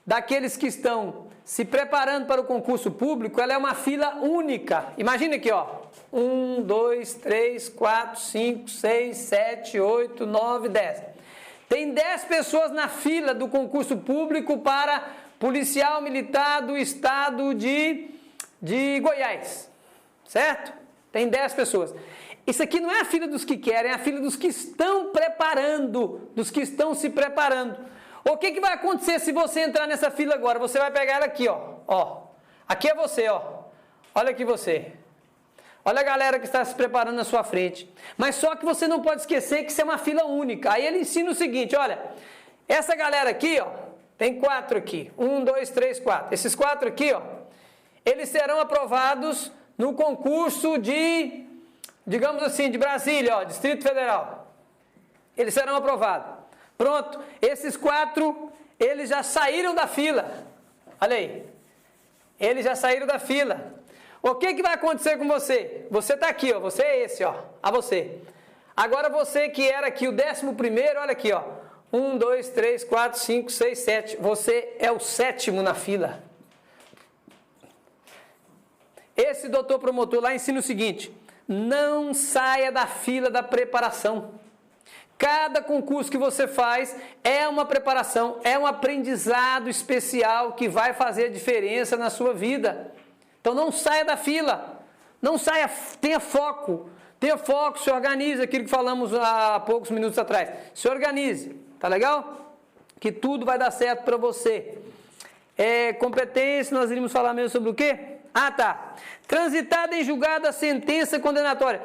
S1: daqueles que estão se preparando para o concurso público, ela é uma fila única. Imagina aqui, ó. 1, 2, 3, 4, 5, 6, 7, 8, 9, 10. Tem 10 pessoas na fila do concurso público para policial militar do estado de Goiás. Certo? Tem 10 pessoas. Isso aqui não é a fila dos que querem, é a fila dos que estão preparando, dos que estão se preparando. O que vai acontecer se você entrar nessa fila agora? Você vai pegar ela aqui, ó. Aqui é você, ó. Olha aqui você. Olha a galera que está se preparando na sua frente. Mas só que você não pode esquecer que isso é uma fila única. Aí ele ensina o seguinte, olha. Essa galera aqui, ó. Tem 4 aqui. 1, 2, 3, 4. Esses 4 aqui, ó. Eles serão aprovados no concurso de, digamos assim, de Brasília, ó. Distrito Federal. Eles serão aprovados. Pronto, esses 4, eles já saíram da fila. Olha aí. Eles já saíram da fila. O que vai acontecer com você? Você está aqui, ó. Você é esse, ó. A você. Agora você que era aqui o 11º, olha aqui, ó. 1, 2, 3, 4, 5, 6, 7. Você é o 7º na fila. Esse doutor promotor lá ensina o seguinte: não saia da fila da preparação. Cada concurso que você faz é uma preparação, é um aprendizado especial que vai fazer a diferença na sua vida. Então não saia da fila, não saia, tenha foco, se organize, aquilo que falamos há poucos minutos atrás. Se organize, tá legal? Que tudo vai dar certo para você. Competência, nós iríamos falar mesmo sobre o quê? Ah, tá. Transitada em julgado a sentença condenatória.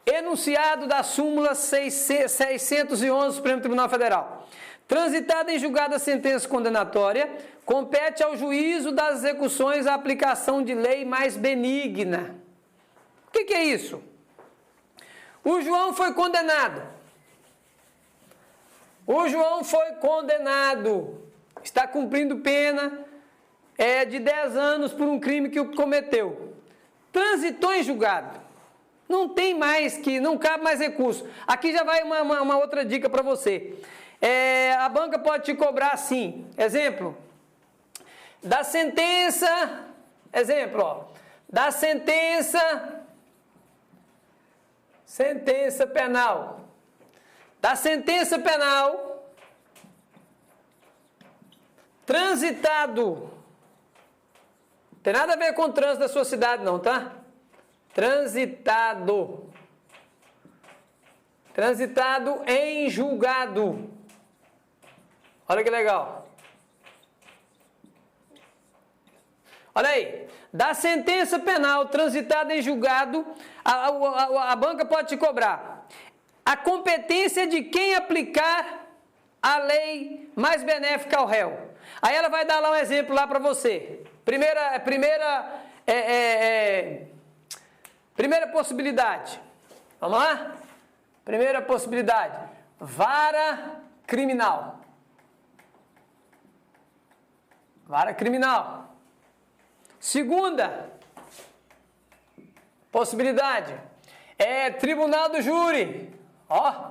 S1: Enunciado da súmula 611 do Supremo Tribunal Federal. Transitada em julgado a sentença condenatória, compete ao juízo das execuções a aplicação de lei mais benigna. O que é isso? O João foi condenado. Está cumprindo pena de 10 anos por um crime que cometeu. Transitou em julgado. Não tem mais não cabe mais recurso. Aqui já vai uma outra dica para você. A banca pode te cobrar assim. Exemplo. Da sentença. Exemplo, ó. Da sentença. Sentença penal. Da sentença penal. Transitado. Não tem nada a ver com o trânsito da sua cidade, não, tá? Transitado em julgado. Olha que legal. Olha aí. Da sentença penal transitada em julgado, a banca pode te cobrar a competência de quem aplicar a lei mais benéfica ao réu. Aí ela vai dar lá um exemplo lá para você. Primeira possibilidade. Vamos lá? Primeira possibilidade. Vara criminal. Vara criminal. Segunda possibilidade. Tribunal do júri. Ó.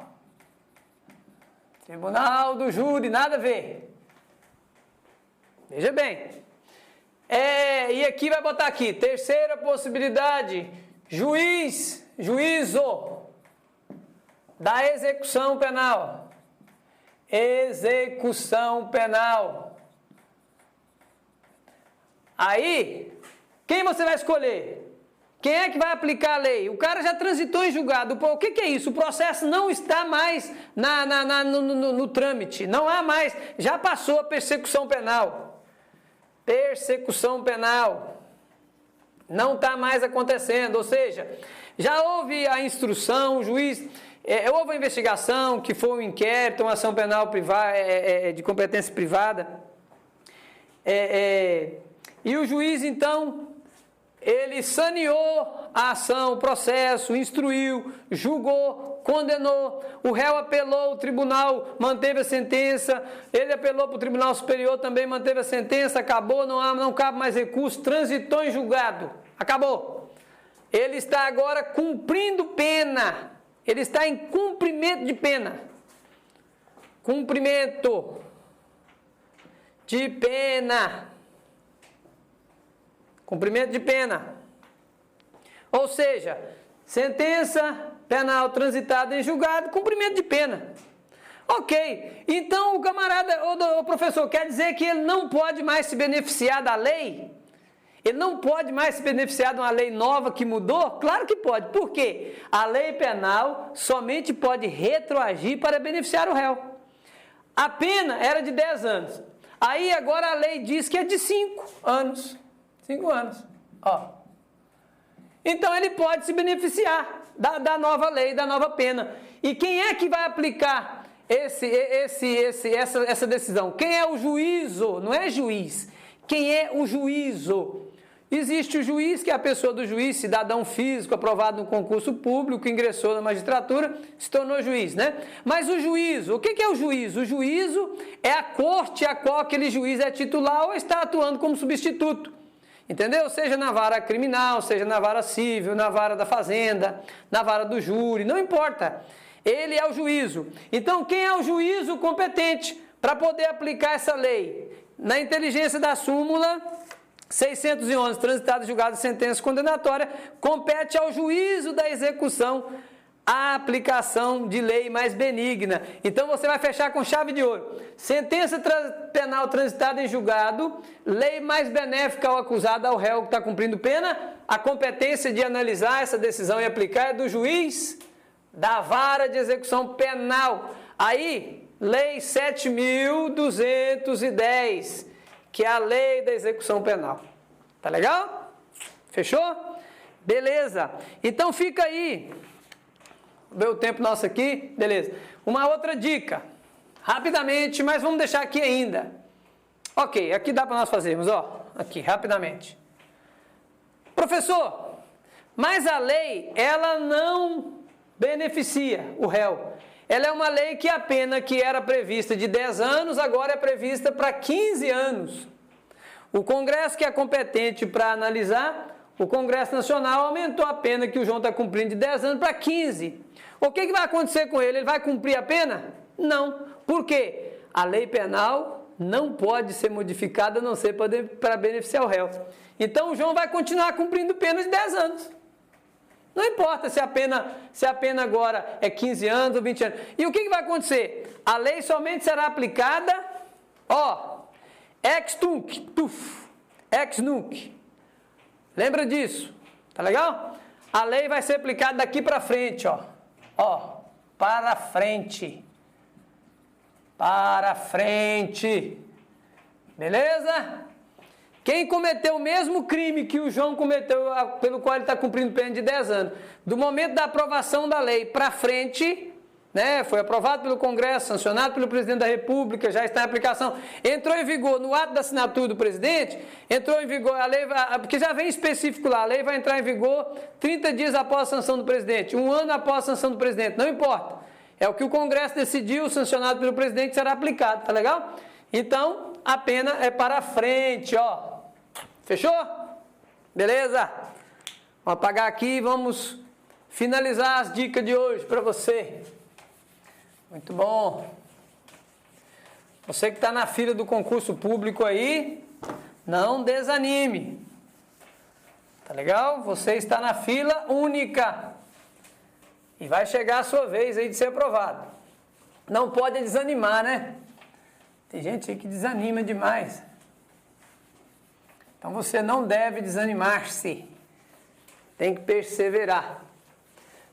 S1: Tribunal do júri, nada a ver. Veja bem. E aqui vai botar aqui. Terceira possibilidade. Juízo da execução penal. Execução penal. Aí, quem você vai escolher? Quem é que vai aplicar a lei? O cara já transitou em julgado. O que é isso? O processo não está mais no trâmite. Não há mais. Já passou a persecução penal. Persecução penal. Não está mais acontecendo. Ou seja, já houve a instrução, o juiz houve uma investigação, que foi um inquérito, uma ação penal privada, de competência privada, e o juiz, então, ele saneou a ação, o processo, instruiu, julgou, condenou, o réu apelou, o tribunal manteve a sentença, ele apelou para o Tribunal Superior, também manteve a sentença, acabou, não cabe mais recurso, transitou em julgado, acabou. Ele está agora cumprindo pena, ele está em cumprimento de pena. Cumprimento de pena. Cumprimento de pena. Ou seja, sentença penal transitada em julgado, cumprimento de pena. Ok, então o camarada, o professor, quer dizer que ele não pode mais se beneficiar da lei? Ele não pode mais se beneficiar de uma lei nova que mudou? Claro que pode. Por quê? A lei penal somente pode retroagir para beneficiar o réu. A pena era de 10 anos. Aí agora a lei diz que é de 5 anos. 5 anos. Ó. Então ele pode se beneficiar da nova lei, da nova pena. E quem é que vai aplicar essa decisão? Quem é o juízo? Não é juiz. Quem é o juízo? Existe o juiz, que é a pessoa do juiz, cidadão físico, aprovado no concurso público, ingressou na magistratura, se tornou juiz, né? Mas o juízo, o que é o juízo? O juízo é a corte a qual aquele juiz é titular ou está atuando como substituto. Entendeu? Seja na vara criminal, seja na vara civil, na vara da fazenda, na vara do júri, não importa. Ele é o juízo. Então, quem é o juízo competente para poder aplicar essa lei? Na inteligência da súmula 611, transitado, julgado, sentença condenatória, compete ao juízo da execução a aplicação de lei mais benigna. Então você vai fechar com chave de ouro. Sentença penal transitada em julgado, lei mais benéfica ao acusado, ao réu que está cumprindo pena, a competência de analisar essa decisão e aplicar é do juiz da vara de execução penal. Aí, lei 7.210, que é a lei da execução penal. Tá legal? Fechou? Beleza. Então fica aí. Vê o tempo nosso aqui. Beleza. Uma outra dica. Rapidamente, mas vamos deixar aqui ainda. Ok, aqui dá para nós fazermos, ó. Aqui, rapidamente. Professor, mas a lei, ela não beneficia o réu. Ela é uma lei que a pena que era prevista de 10 anos, agora é prevista para 15 anos. O Congresso, que é competente para analisar, o Congresso Nacional aumentou a pena que o João está cumprindo de 10 anos para 15. O que vai acontecer com ele? Ele vai cumprir a pena? Não. Por quê? A lei penal não pode ser modificada a não ser para beneficiar o réu. Então o João vai continuar cumprindo pena de 10 anos. Não importa se a pena agora é 15 anos ou 20 anos. E o que vai acontecer? A lei somente será aplicada, ex tunc, ex nunc. Lembra disso? Tá legal? A lei vai ser aplicada daqui para frente, para frente. Para frente. Beleza? Quem cometeu o mesmo crime que o João cometeu, pelo qual ele está cumprindo pena de 10 anos, do momento da aprovação da lei para frente, né, foi aprovado pelo Congresso, sancionado pelo Presidente da República, já está em aplicação, entrou em vigor no ato da assinatura do presidente, entrou em vigor a lei, porque já vem específico lá, a lei vai entrar em vigor 30 dias após a sanção do presidente, 1 ano após a sanção do presidente, não importa. É o que o Congresso decidiu, sancionado pelo presidente, será aplicado, tá legal? Então, a pena é para frente, Fechou? Beleza? Vamos apagar aqui e vamos finalizar as dicas de hoje para você. Muito bom. Você que está na fila do concurso público aí, não desanime. Tá legal? Você está na fila única. E vai chegar a sua vez aí de ser aprovado. Não pode desanimar, né? Tem gente aí que desanima demais. Então você não deve desanimar-se. Tem que perseverar.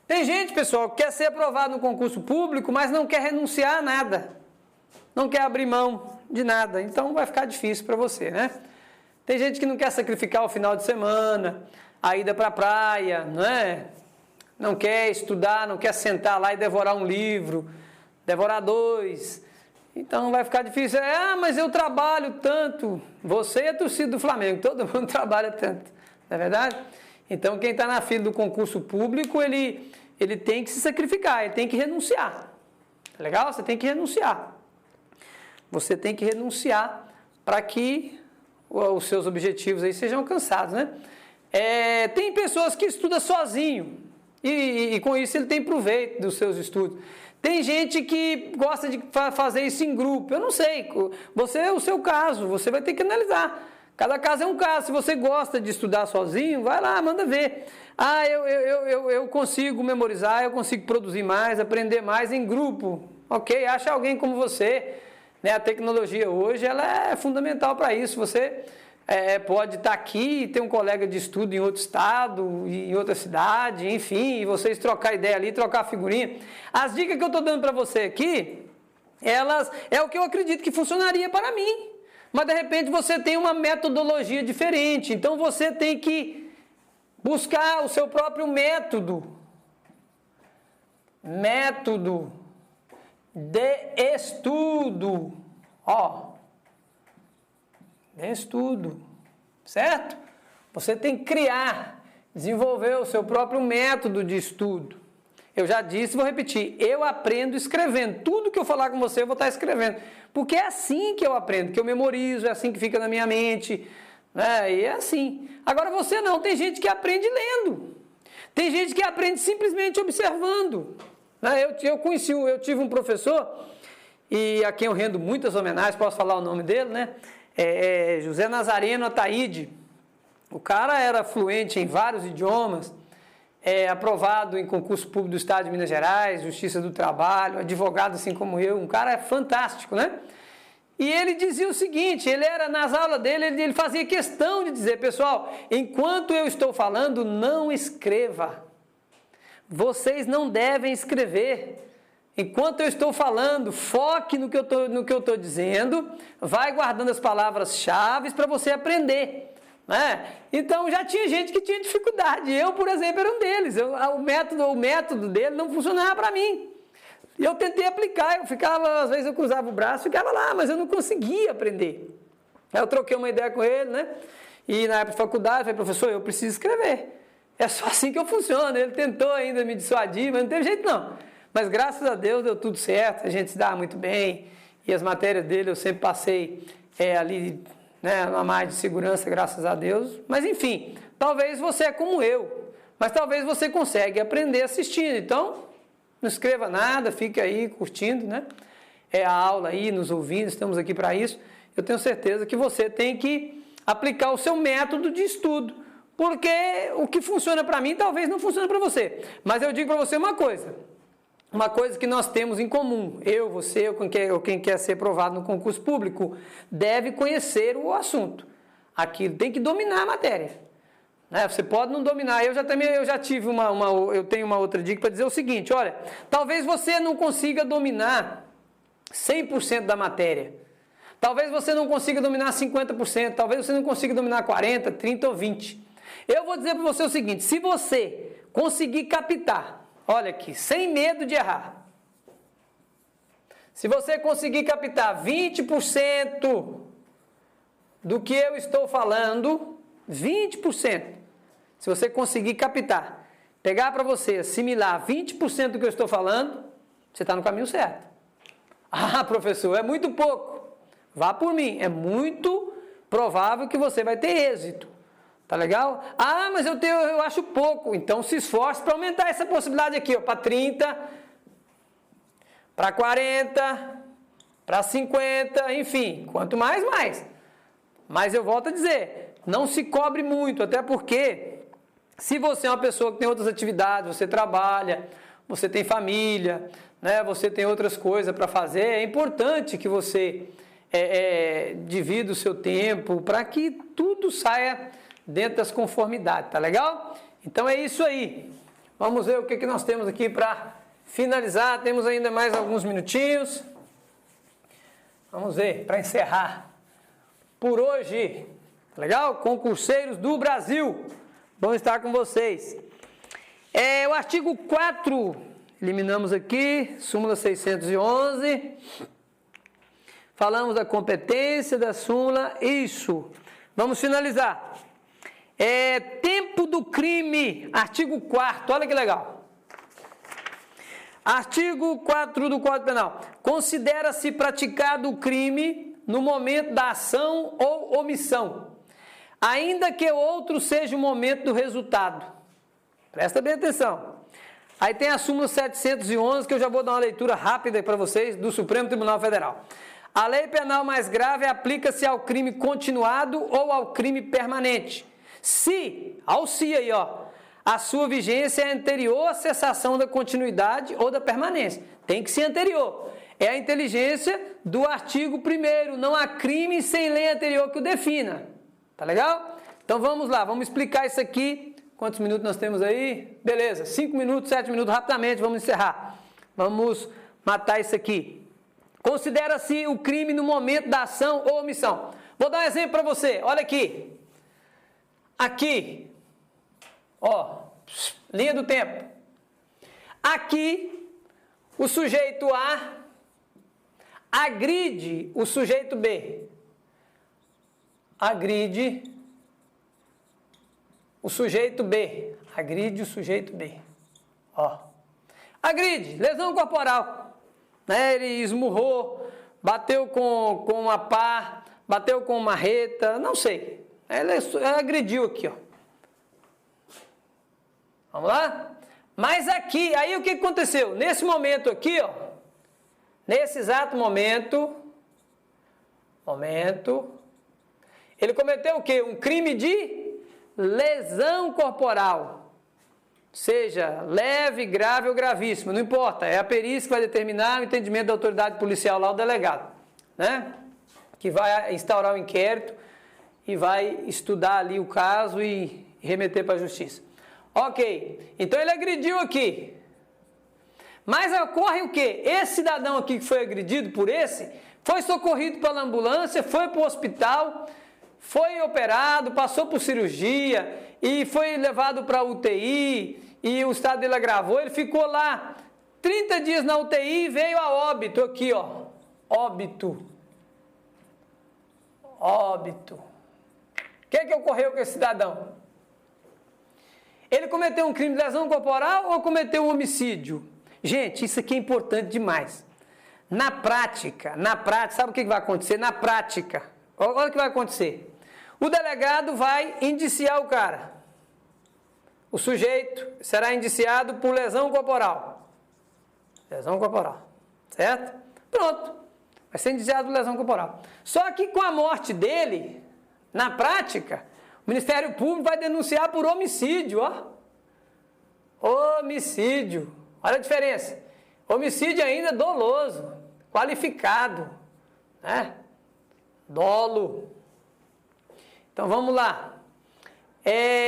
S1: Tem gente, pessoal, que quer ser aprovado no concurso público, mas não quer renunciar a nada. Não quer abrir mão de nada. Então vai ficar difícil para você, né? Tem gente que não quer sacrificar o final de semana, a ida para a praia, não é? não quer estudar, não quer sentar lá e devorar um livro, devorar 2. Então vai ficar difícil. Mas eu trabalho tanto. Você é torcida do Flamengo, todo mundo trabalha tanto, não é verdade? Então quem está na fila do concurso público, ele tem que se sacrificar, ele tem que renunciar. Tá legal? Você tem que renunciar. Você tem que renunciar para que os seus objetivos aí sejam alcançados, né? Tem pessoas que estudam sozinho e com isso ele tem proveito dos seus estudos. Tem gente que gosta de fazer isso em grupo. Eu não sei. Você é o seu caso, você vai ter que analisar. Cada caso é um caso. Se você gosta de estudar sozinho, vai lá, manda ver. Eu consigo memorizar, eu consigo produzir mais, aprender mais em grupo. Ok, acha alguém como você. Né? A tecnologia hoje ela é fundamental para isso. Você pode estar aqui e ter um colega de estudo em outro estado, em outra cidade, enfim, e vocês trocar ideia ali, trocar figurinha. As dicas que eu estou dando para você aqui, elas é o que eu acredito que funcionaria para mim. Mas de repente você tem uma metodologia diferente, então você tem que buscar o seu próprio método. Método de estudo. De estudo, certo? Você tem que criar, desenvolver o seu próprio método de estudo. Eu já disse, vou repetir, eu aprendo escrevendo. Tudo que eu falar com você, eu vou estar escrevendo. Porque é assim que eu aprendo, que eu memorizo, é assim que fica na minha mente. Né? E é assim. Agora você não, tem gente que aprende lendo. Tem gente que aprende simplesmente observando. Né? Eu tive um professor, e a quem eu rendo muitas homenagens, posso falar o nome dele, né? José Nazareno Ataíde. O cara era fluente em vários idiomas, aprovado em concurso público do Estado de Minas Gerais, Justiça do Trabalho, advogado assim como eu, um cara fantástico, né? E ele dizia o seguinte, nas aulas dele, ele fazia questão de dizer, pessoal, enquanto eu estou falando, não escreva. Vocês não devem escrever. Enquanto eu estou falando, foque no que eu estou dizendo, vai guardando as palavras-chave para você aprender. Né? Então já tinha gente que tinha dificuldade. Eu, por exemplo, era um deles. O método dele não funcionava para mim. E eu tentei aplicar, às vezes eu cruzava o braço, ficava lá, mas eu não conseguia aprender. Aí eu troquei uma ideia com ele, né? E na época de faculdade, eu falei, professor, eu preciso escrever. É só assim que eu funciono. Ele tentou ainda me dissuadir, mas não teve jeito não. Mas graças a Deus deu tudo certo, a gente se dá muito bem. E as matérias dele eu sempre passei ali, né, uma mais de segurança, graças a Deus. Mas enfim, talvez você é como eu. Mas talvez você consiga aprender assistindo. Então, não escreva nada, fique aí curtindo, né? A aula aí, nos ouvindo, estamos aqui para isso. Eu tenho certeza que você tem que aplicar o seu método de estudo. Porque o que funciona para mim talvez não funcione para você. Mas eu digo para você uma coisa que nós temos em comum, você, quem quer ser aprovado no concurso público, deve conhecer o assunto. Aquilo tem que dominar a matéria. Né? Você pode não dominar. Eu já tive eu tenho uma outra dica para dizer o seguinte, olha, talvez você não consiga dominar 100% da matéria. Talvez você não consiga dominar 50%, talvez você não consiga dominar 40%, 30% ou 20%. Eu vou dizer para você o seguinte, se você conseguir captar, olha aqui, sem medo de errar. Se você conseguir captar 20% do que eu estou falando, 20%. Se você conseguir captar, pegar para você, assimilar 20% do que eu estou falando, você está no caminho certo. Ah, professor, é muito pouco. Vá por mim, é muito provável que você vai ter êxito. Tá legal? Ah, mas eu acho pouco. Então se esforce para aumentar essa possibilidade aqui, para 30, para 40, para 50, enfim, quanto mais, mais. Mas eu volto a dizer, não se cobre muito, até porque se você é uma pessoa que tem outras atividades, você trabalha, você tem família, né, você tem outras coisas para fazer, é importante que você divida o seu tempo para que tudo saia dentro das conformidades, tá legal? Então é isso aí. Vamos ver o que nós temos aqui para finalizar. Temos ainda mais alguns minutinhos. Vamos ver, para encerrar. Por hoje, legal? Concurseiros do Brasil, vão estar com vocês. O artigo 4, eliminamos aqui, súmula 611. Falamos da competência da súmula, isso. Vamos finalizar. Tempo do crime, artigo 4º, olha que legal. Artigo 4 do Código Penal. Considera-se praticado o crime no momento da ação ou omissão, ainda que outro seja o momento do resultado. Presta bem atenção. Aí tem a súmula 711, que eu já vou dar uma leitura rápida para vocês, do Supremo Tribunal Federal. A lei penal mais grave aplica-se ao crime continuado ou ao crime permanente. Se aí, a sua vigência é anterior à cessação da continuidade ou da permanência. Tem que ser anterior. É a inteligência do artigo 1º. Não há crime sem lei anterior que o defina. Tá legal? Então vamos lá, vamos explicar isso aqui. Quantos minutos nós temos aí? Beleza, 5 minutos, 7 minutos, rapidamente, vamos encerrar. Vamos matar isso aqui. Considera-se o crime no momento da ação ou omissão. Vou dar um exemplo para você, olha aqui. Aqui, linha do tempo. Aqui, o sujeito A agride o sujeito B. Agride o sujeito B. Agride o sujeito B. Agride, lesão corporal. Ele esmurrou, bateu com uma pá, bateu com uma marreta, não sei. Ele agrediu aqui, Vamos lá? Mas aqui, aí o que aconteceu? Nesse momento aqui, nesse exato momento, ele cometeu o quê? Um crime de lesão corporal. Seja leve, grave ou gravíssimo, não importa. É a perícia que vai determinar o entendimento da autoridade policial lá, o delegado, né? Que vai instaurar o inquérito e vai estudar ali o caso e remeter para a justiça. Ok, então ele agrediu aqui. Mas ocorre o quê? Esse cidadão aqui que foi agredido por esse, foi socorrido pela ambulância, foi para o hospital, foi operado, passou por cirurgia e foi levado para a UTI e o estado dele agravou. Ele ficou lá 30 dias na UTI e veio a óbito aqui, óbito. O que ocorreu com esse cidadão? Ele cometeu um crime de lesão corporal ou cometeu um homicídio? Gente, isso aqui é importante demais. Na prática, sabe o que vai acontecer? Na prática, olha o que vai acontecer. O delegado vai indiciar o cara. O sujeito será indiciado por lesão corporal. Lesão corporal, certo? Pronto, vai ser indiciado por lesão corporal. Só que com a morte dele, na prática, o Ministério Público vai denunciar por homicídio, Homicídio. Olha a diferença. Homicídio ainda doloso, qualificado, né? Dolo. Então vamos lá.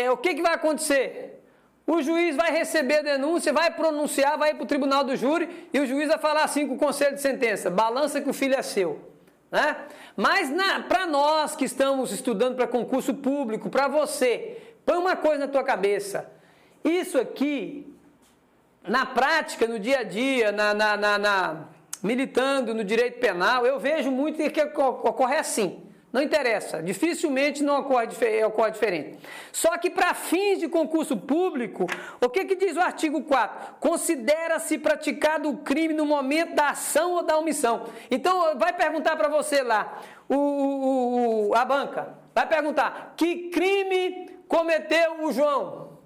S1: O que vai acontecer? O juiz vai receber a denúncia, vai pronunciar, vai para o tribunal do júri e o juiz vai falar assim com o conselho de sentença: balança que o filho é seu. Né? Mas para nós que estamos estudando para concurso público, para você, põe uma coisa na tua cabeça. Isso aqui, na prática, no dia a dia, militando no direito penal, eu vejo muito que ocorre assim. Não interessa, dificilmente não ocorre diferente. Só que para fins de concurso público, o que diz o artigo 4? Considera-se praticado o crime no momento da ação ou da omissão. Então, vai perguntar para você lá, a banca, vai perguntar, que crime cometeu o João?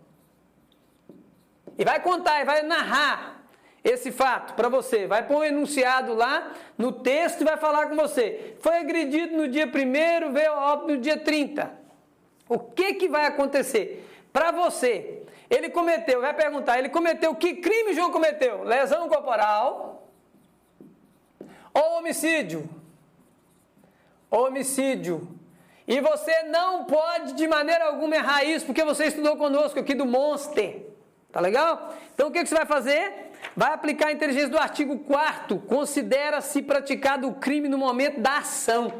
S1: E vai contar, e vai narrar esse fato para você, vai pôr um enunciado lá no texto e vai falar com você. Foi agredido no dia 1º, veio a óbito no dia 30. O que vai acontecer? Para você, ele cometeu, vai perguntar, ele cometeu, que crime João cometeu? Lesão corporal ou homicídio? Homicídio. E você não pode de maneira alguma errar isso, porque você estudou conosco aqui do Monster. Tá legal? Então o que você vai fazer? Vai aplicar a inteligência do artigo 4º. Considera-se praticado o crime no momento da ação.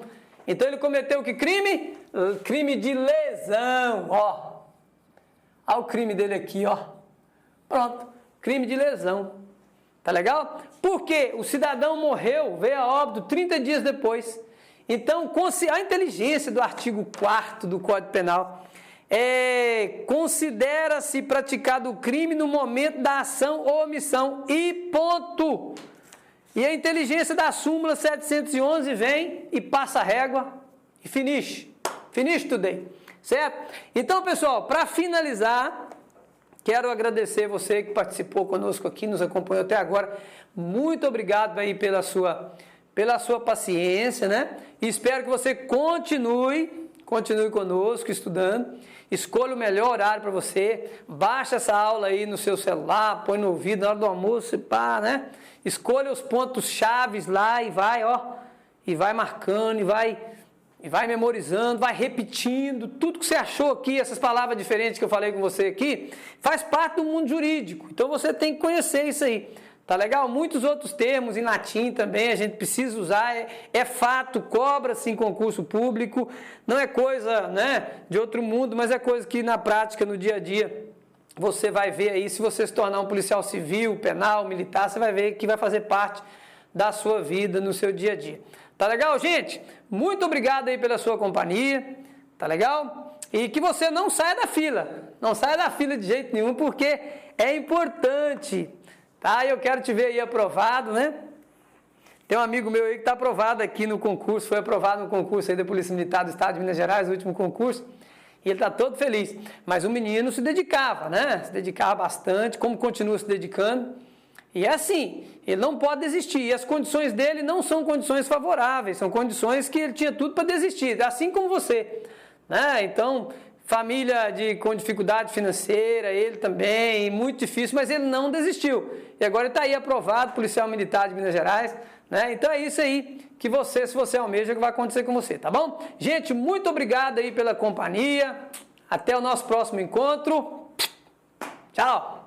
S1: Então ele cometeu que crime? Crime de lesão. Olha o crime dele aqui, Pronto, crime de lesão. Tá legal? Porque o cidadão morreu, veio a óbito 30 dias depois. Então, a inteligência do artigo 4º do Código Penal considera-se praticado o crime no momento da ação ou omissão e ponto. E a inteligência da súmula 711 vem e passa a régua e finish today, certo? Então, pessoal, para finalizar, quero agradecer você que participou conosco aqui, nos acompanhou até agora. Muito obrigado aí pela sua paciência, né? E espero que você continue conosco estudando. Escolha o melhor horário para você. Baixa essa aula aí no seu celular, põe no ouvido na hora do almoço, pá, né? Escolha os pontos chaves lá e vai, e vai marcando, e vai memorizando, vai repetindo tudo que você achou aqui, essas palavras diferentes que eu falei com você aqui, faz parte do mundo jurídico. Então você tem que conhecer isso aí. Tá legal? Muitos outros termos em latim também a gente precisa usar. É fato, cobra-se em concurso público. Não é coisa, né, de outro mundo, mas é coisa que na prática, no dia a dia, você vai ver aí. Se você se tornar um policial civil, penal, militar, você vai ver que vai fazer parte da sua vida no seu dia a dia. Tá legal, gente? Muito obrigado aí pela sua companhia. Tá legal? E que você não saia da fila. Não saia da fila de jeito nenhum, porque é importante. Tá, eu quero te ver aí aprovado, né? Tem um amigo meu aí que está aprovado aqui no concurso, foi aprovado no concurso aí da Polícia Militar do Estado de Minas Gerais, o último concurso, e ele está todo feliz. Mas o menino se dedicava, né? Se dedicava bastante, como continua se dedicando. E é assim, ele não pode desistir. E as condições dele não são condições favoráveis, são condições que ele tinha tudo para desistir, assim como você, né? Então, família com dificuldade financeira, ele também, muito difícil, mas ele não desistiu. E agora ele está aí aprovado, policial militar de Minas Gerais, né? Então é isso aí que você, se você almeja, que vai acontecer com você, tá bom? Gente, muito obrigado aí pela companhia. Até o nosso próximo encontro. Tchau!